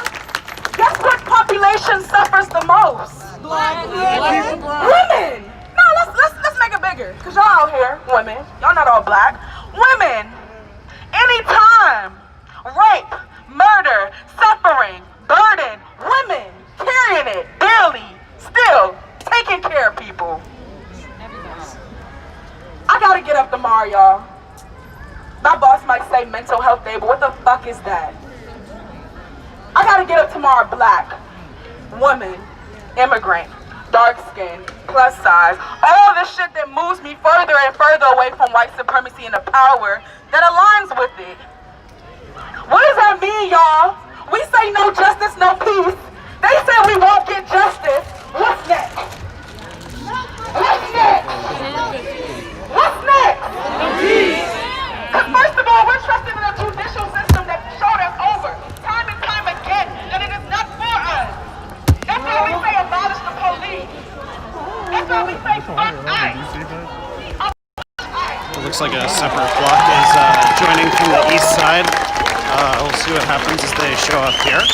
guess what population suffers the most? Black people. Women. No, let's make it bigger. Because y'all out here, women, y'all not all black. Women. Anytime rape, murder, suffering, burden, women carrying it daily, still taking care of people. I gotta get up tomorrow, y'all. My boss might say mental health day, but what the fuck is that? I gotta get up tomorrow, black, woman, immigrant, dark skin, plus size, all the shit that moves me further and further away from white supremacy and the power that aligns with it. What does that mean, y'all? We say no justice, no peace. They say we won't get justice. What's next? What's next? What's next? Because first of all, we're trusting in a judicial system that showed us over time and time again that it is not for us. That's why we say abolish the police. That's why we say fuck ICE. It looks like a separate block is joining from the east side. We'll see what happens as they show up here.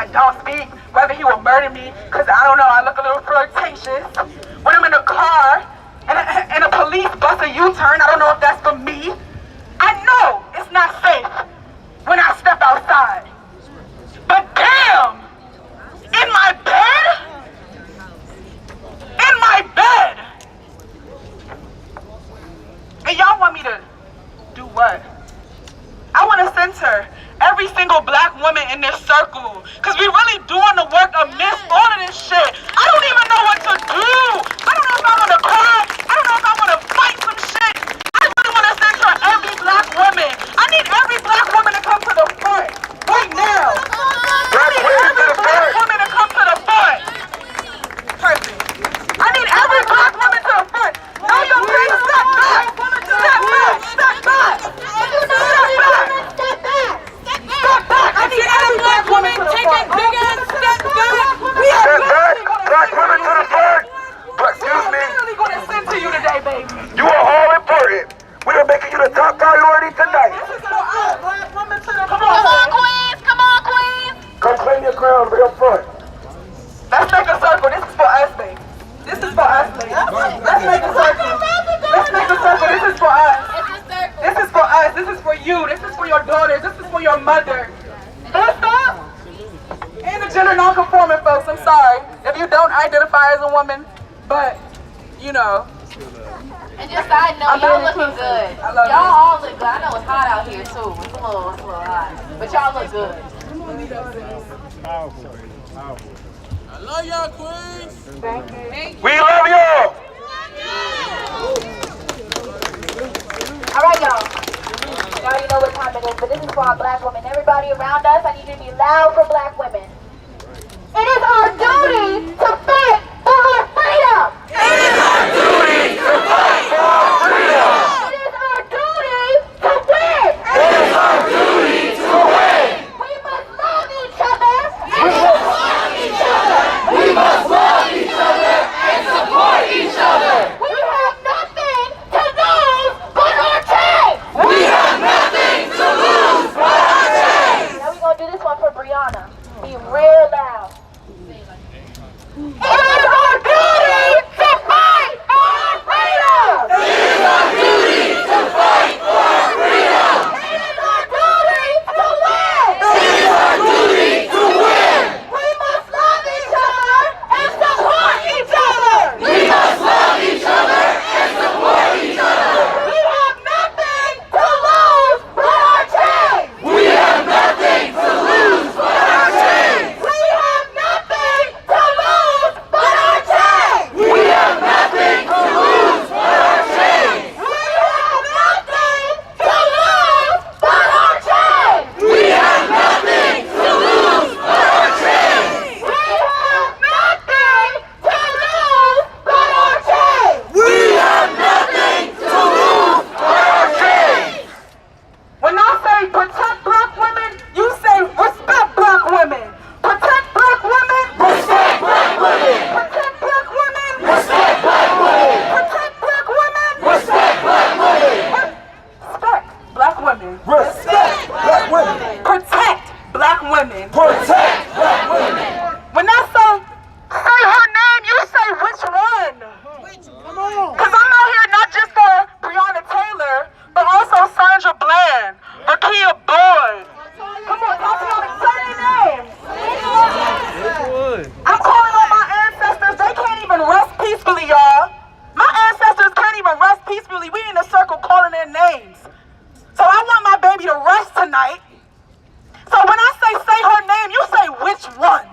I don't speak, whether he will murder me, because I don't know, I look a little flirtatious. When I'm in a car and a police bus a U-turn, I don't know if that's for me. I know it's not safe when I step outside. But damn, in my bed? In my bed! And y'all want me to do what? I want to censor every single black woman in this circle, because we really doing the work amidst all of this shit. I don't even know what to do. I don't know if I want to cry. I don't know if I want to fight some shit. I really want to censor every black woman. I need every black woman to come to the front right now. I need every black woman to come to the front. Perfect. I need every black woman to the front. No, you please step back. Step back. Step back. Step back. Step back. I need every black woman to take a big ass step back. We are Step back. Black women to the front. Excuse me. I'm really going to censor you today, baby. You are all important. We are making you the top priority tonight. This is for us. Black women to the front. Come on, queens. Come on, queens. Come claim your crown real front. Let's make a circle. This is for us, baby. This is for us, baby. Let's make a circle. Let's make a circle. This is for us. This is for us. This is for you. This is for your daughters. This is for your mother. And the gender non-conforming folks. I'm sorry if you don't identify as a woman, but you know. And just side note, y'all looking good. Y'all all look good. I know it's hot out here too. It's a little hot, but y'all look good. I love y'all, queens. We love y'all. All right, y'all. You already know what time it is, but this is for our black women. Everybody around us, I need you to be loud for black women. It is our duty to fight for our freedom. It is our duty to fight for our freedom. It is our duty to win. It is our duty to win. We must love each other. We must love each other. We must love each other and support each other. We have nothing to lose but our chains. We have nothing to lose but our chains. Now we're going to do this one for Breonna. Be real loud. It is our duty to fight for our freedom. It is our duty to fight for our freedom. It is our duty to win. It is our duty to win. We must love each other and support each other. We must love each other and support each other. We have nothing to lose but our chains. We have nothing to lose but our chains. We have nothing to lose but our chains. We have nothing to lose but our chains. We have nothing to lose but our chains. We have nothing to lose but our chains. We have nothing to lose but our chains. We have nothing to lose but our chains. When I say protect black women, you say respect black women. Protect black women. Respect black women. Protect black women. Respect black women. Protect black women. Respect black women. Respect black women. Respect black women. Protect black women. Protect black women. When I say her name, you say which one? Because I'm out here not just for Breonna Taylor, but also Sandra Bland, Rakia Boyd. Come on, talk to me. Say their names. I'm calling on my ancestors. They can't even rest peacefully, y'all. My ancestors can't even rest peacefully. We in a circle calling their names. So I want my baby to rest tonight. So when I say her name, you say which one?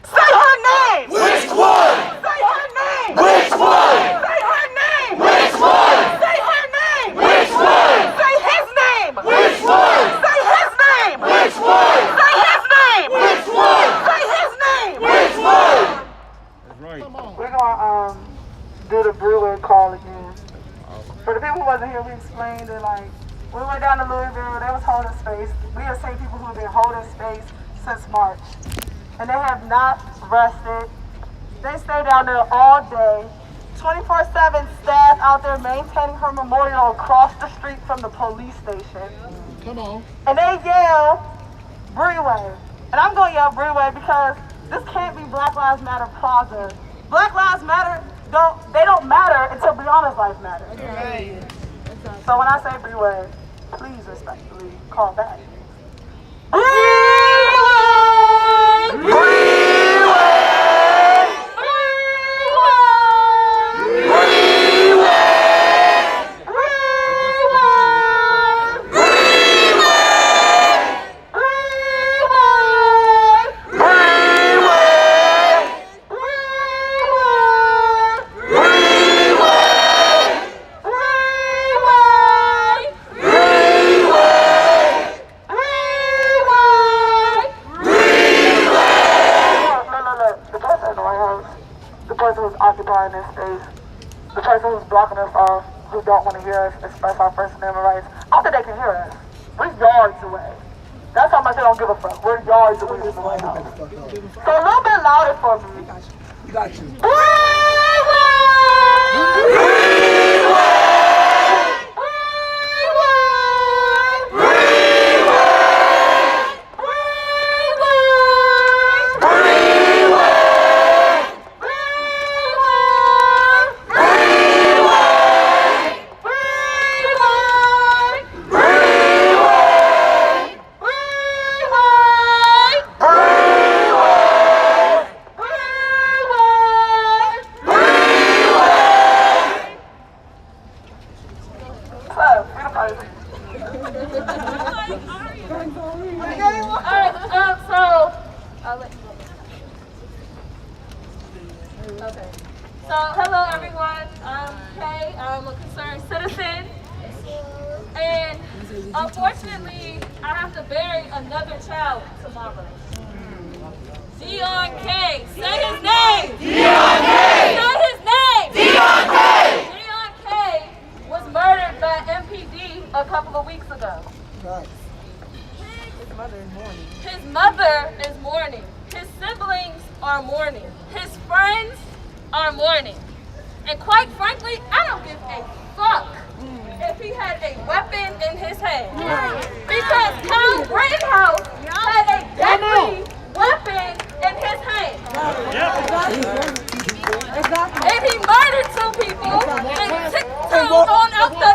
Say her name. Which one? Say her name. Which one? Say her name. Which one? Say her name. Which one? Say his name. Which one? Say his name. Which one? Say his name. Which one? Say his name. Which one? We're gonna do the Brewer call again. For the people who wasn't here, we explained that like when we went down to Louisville, they was holding space. We have seen people who've been holding space since March, and they have not rested. They stay down there all day, 24/7 staff out there maintaining her memorial across the street from the police station. Come on. And they yell, Brewer, And I'm going to yell Breeway because this can't be Black Lives Matter Plaza. Black Lives Matter, they don't matter until Breonna's life matters. Right. So when I say Breeway, please respectfully call back. Occupying this space, the person who's blocking us off, who don't want to hear us express our First Amendment rights, I don't think they can hear us. We're yards away. That's how much they don't give a fuck. We're yards away from the White House. So a little bit louder for me. You got you. Unfortunately, I have to bury another child tomorrow. Deon K. Say his name! Deon K! Say his name! Deon K! Deon K was murdered by MPD a couple of weeks ago. His mother is mourning. His mother is mourning. His siblings are mourning. His friends are mourning. And quite frankly, I don't give a fuck if he had a weapon in his hand. Because Kyle Rittenhouse had a deadly weapon in his hand. And he murdered two people and tiptoed on out the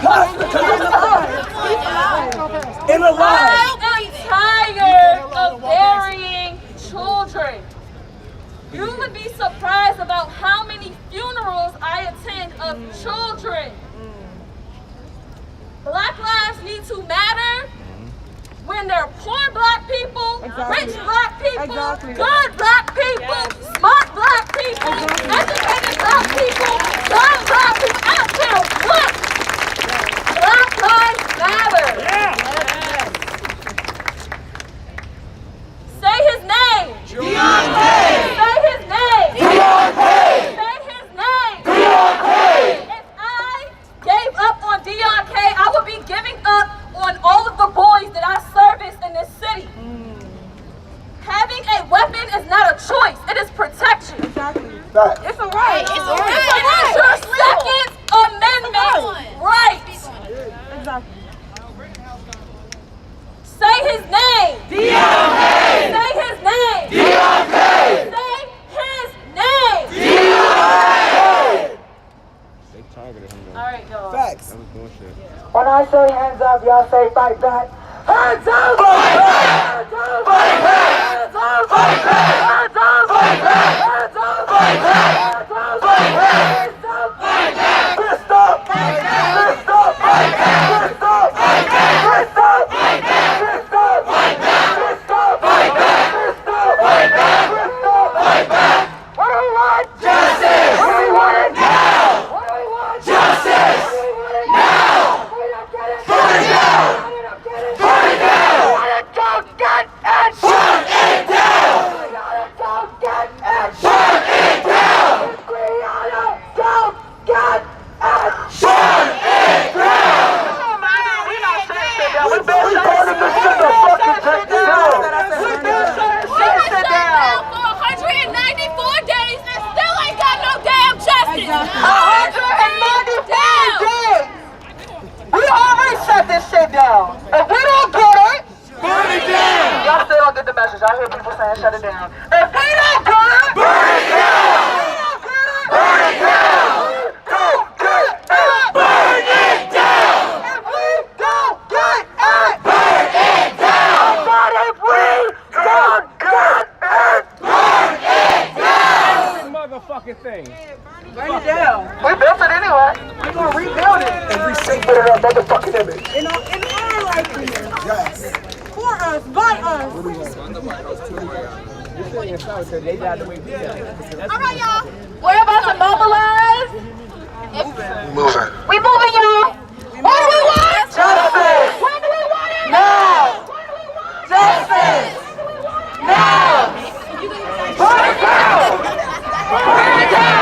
I'm tired of burying children. You would be surprised about how many funerals I attend of children. Black lives need to matter when they're poor black people, rich black people, good black people, smart black people, educated black people, young black people. I don't care what. Black lives matter. Say his name. Deon K. Say his name. Deon K. Say his name. Deon K. If I gave up on Deon K, I would be giving up on all of the boys that I service in this city. Having a weapon is not a choice, it is protection. Exactly. It's a right. It's a right. It is your Second Amendment right. Exactly. Say his name. Deon K. Say his name. Deon K. Say his name. Deon K. They targeted him though. All right, y'all. Facts. That was bullshit. When I say hands up, y'all say fight back. Hands up! Fight back! Hands up! Fight back! Hands up! Fight back! Hands up! Fight back! Hands up! Fight back! Hands up! Fight back! Hands up! Fight back! Fist up! Fight back! Fist up! Fight back! Fist up! Fight back! Fist up! Fight back! Fist up! Fight back! Fist up! Fight back! Fist up! Fight back! Fist up! Fight back! What do we want? Justice! What do we want it now? What do we want? Justice! What do we want it now? We don't get it. Burn it down! We don't get it. Burn it down! We gotta go get it. Burn it down! We gotta go get it. Burn it down! We gotta go get it. Burn it down! We not shutting shit down. We've been shutting this shit the fucking shit down. We've been shutting shit down. For 194 days and still ain't got no damn justice. 194 days. We already shut this shit down. If we don't get it, burn it down. Y'all still don't get the message. y'all hear people saying shut it down. If we don't get it, burn it down! Burn it down! Don't get it, burn it down! If we don't get it, burn it down! But if we don't get it, burn it down! Every motherfucking thing. Burn it down. We built it anyway. We're gonna rebuild it and reshape it in our motherfucking image. In our likeness. Yes. For us, by us. All right, y'all. We're about to mobilize. Moving. We moving, y'all. What do we want? Justice. When do we want it? Now. When do we want it? Justice. Now. Burn it down. Burn it down.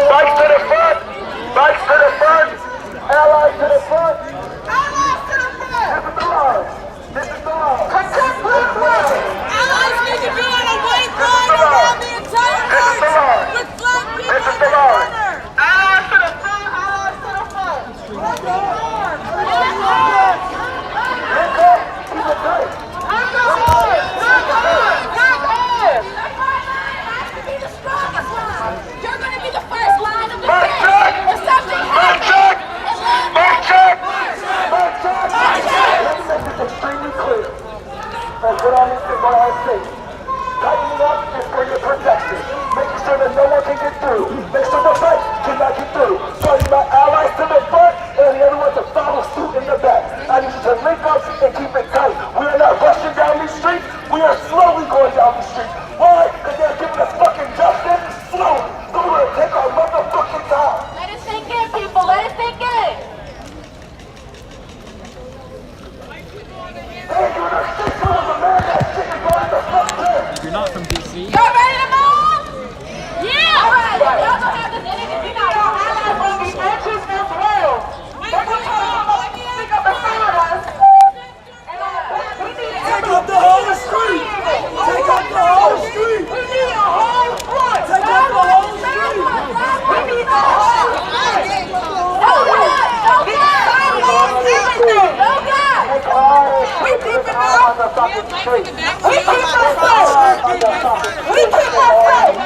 Bikes to the front! Bikes to the front! Allies to the front! Allies to the front! This is the line! This is the line! Protect the flag! Allies need to be on a white line around the entire march with black people in the center. Allies to the front! Allies to the front! Link up! Keep it tight! Link up! You're going to be the first line of defense. If something happens, Mark check! Mark check! Let me make this extremely clear. And put on this what I say. Tightening up is for your protection. Making sure that no one can get through. Make sure the fight cannot get through. Telling my allies to the front and the other ones to follow suit in the back. I need you to link up and keep it tight. We are not rushing down these streets. We are slowly going down these streets. Why? Because they're giving us fucking justice slowly. So we're going to take our motherfucking time. let it sink in, people. Let it sink in. You're not from DC. Y'all ready to move? Yeah. All right. Y'all gonna have this energy. You know, our allies will be anxious as well. They're gonna pick up and find us. And we need Take up the whole street. Take up the whole street. We need a whole front. Take up the whole street. We need the whole front. No God. No God. Everything. No God. We keep it up. We keep us safe. We keep us safe.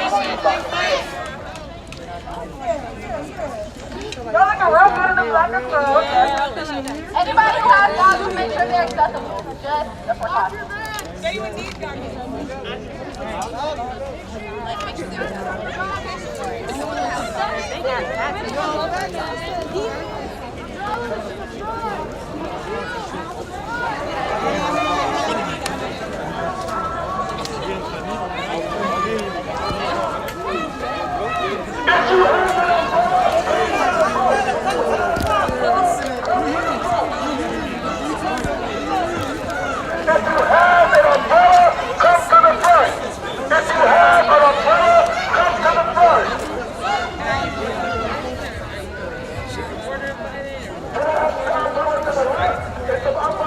Y'all looking real good in the black and gold. Anybody who has dogs, make sure they're accessible. Just a precaution. If you have an umbrella, come to the front. If you have an umbrella, come to the front. It's about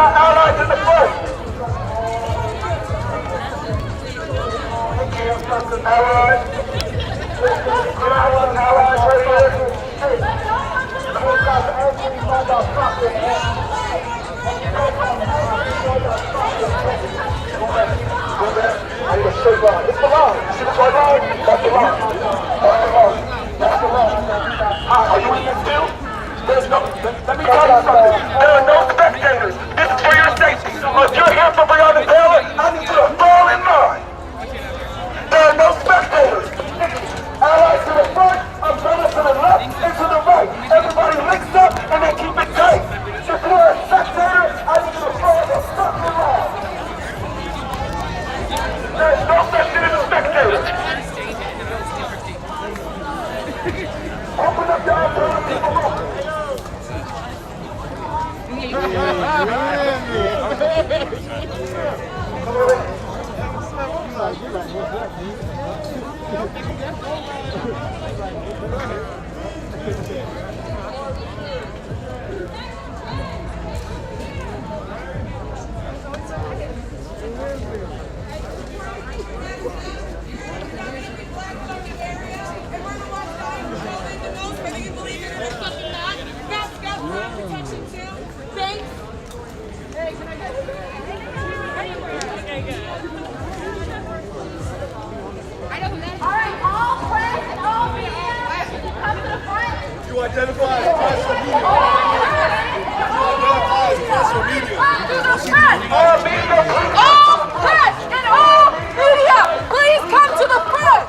my allies in the front. Allies. Allies right here. Hey, you guys actually find out something. Go back. I need a straight line. It's the line. You see the straight line? That's the line. That's the line. That's the line. Are you in this too? There's no, let me tell you something. There are no spectators. This is for your safety. If you're here for Breonna Taylor, I need you to fall in line. There are no spectators. Allies to the front, umbrellas to the left and to the right. Everybody links up and they keep it tight. If you're a spectator, I need you to fall the fucking line. There's no such thing as a spectator. Open up your umbrella, people. Identify as special media. All press and all media, please come to the front.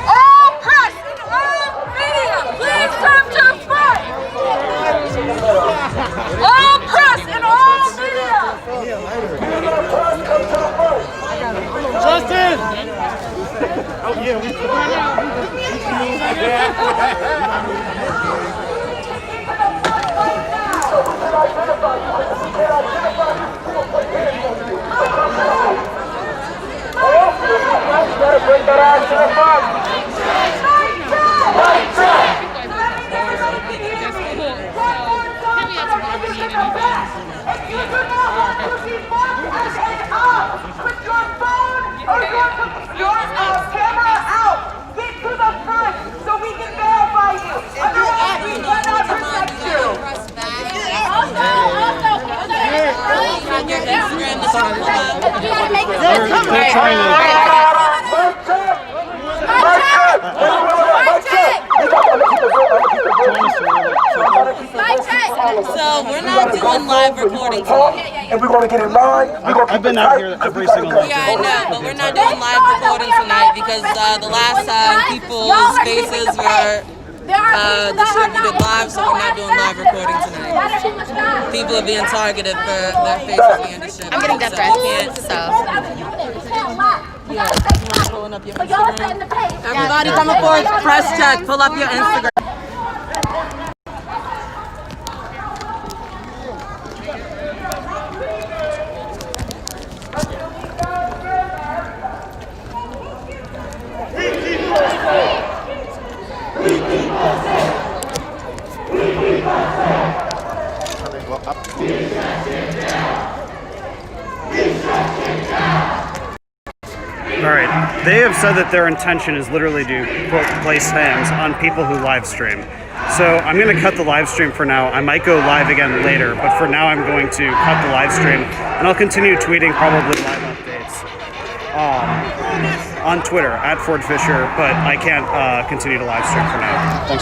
All press and all media, please come to the front. All press and all media. Justin! Oh yeah, we Bring that ass to the front. Put your phone or your camera out. Get to the front so we can verify you. Otherwise, we cannot protect you. they're trying to. So we're not doing live recording tonight. And we're going to get in line. I've been out here every single night. Yeah, I know, but we're not doing live recording tonight because the last time people's faces were distributed live, so we're not doing live recording tonight. People are being targeted for their faces being distributed. I'm getting depressed, so. Pulling up your Instagram. Everybody coming forward, press check, pull up your Instagram. All right, they have said that their intention is literally to, quote, place hands on people who live stream. So I'm going to cut the live stream for now. I might go live again later, but for now I'm going to cut the live stream, and I'll continue tweeting probably live updates on Twitter at Ford Fischer, but I can't continue to live stream for now. Thanks.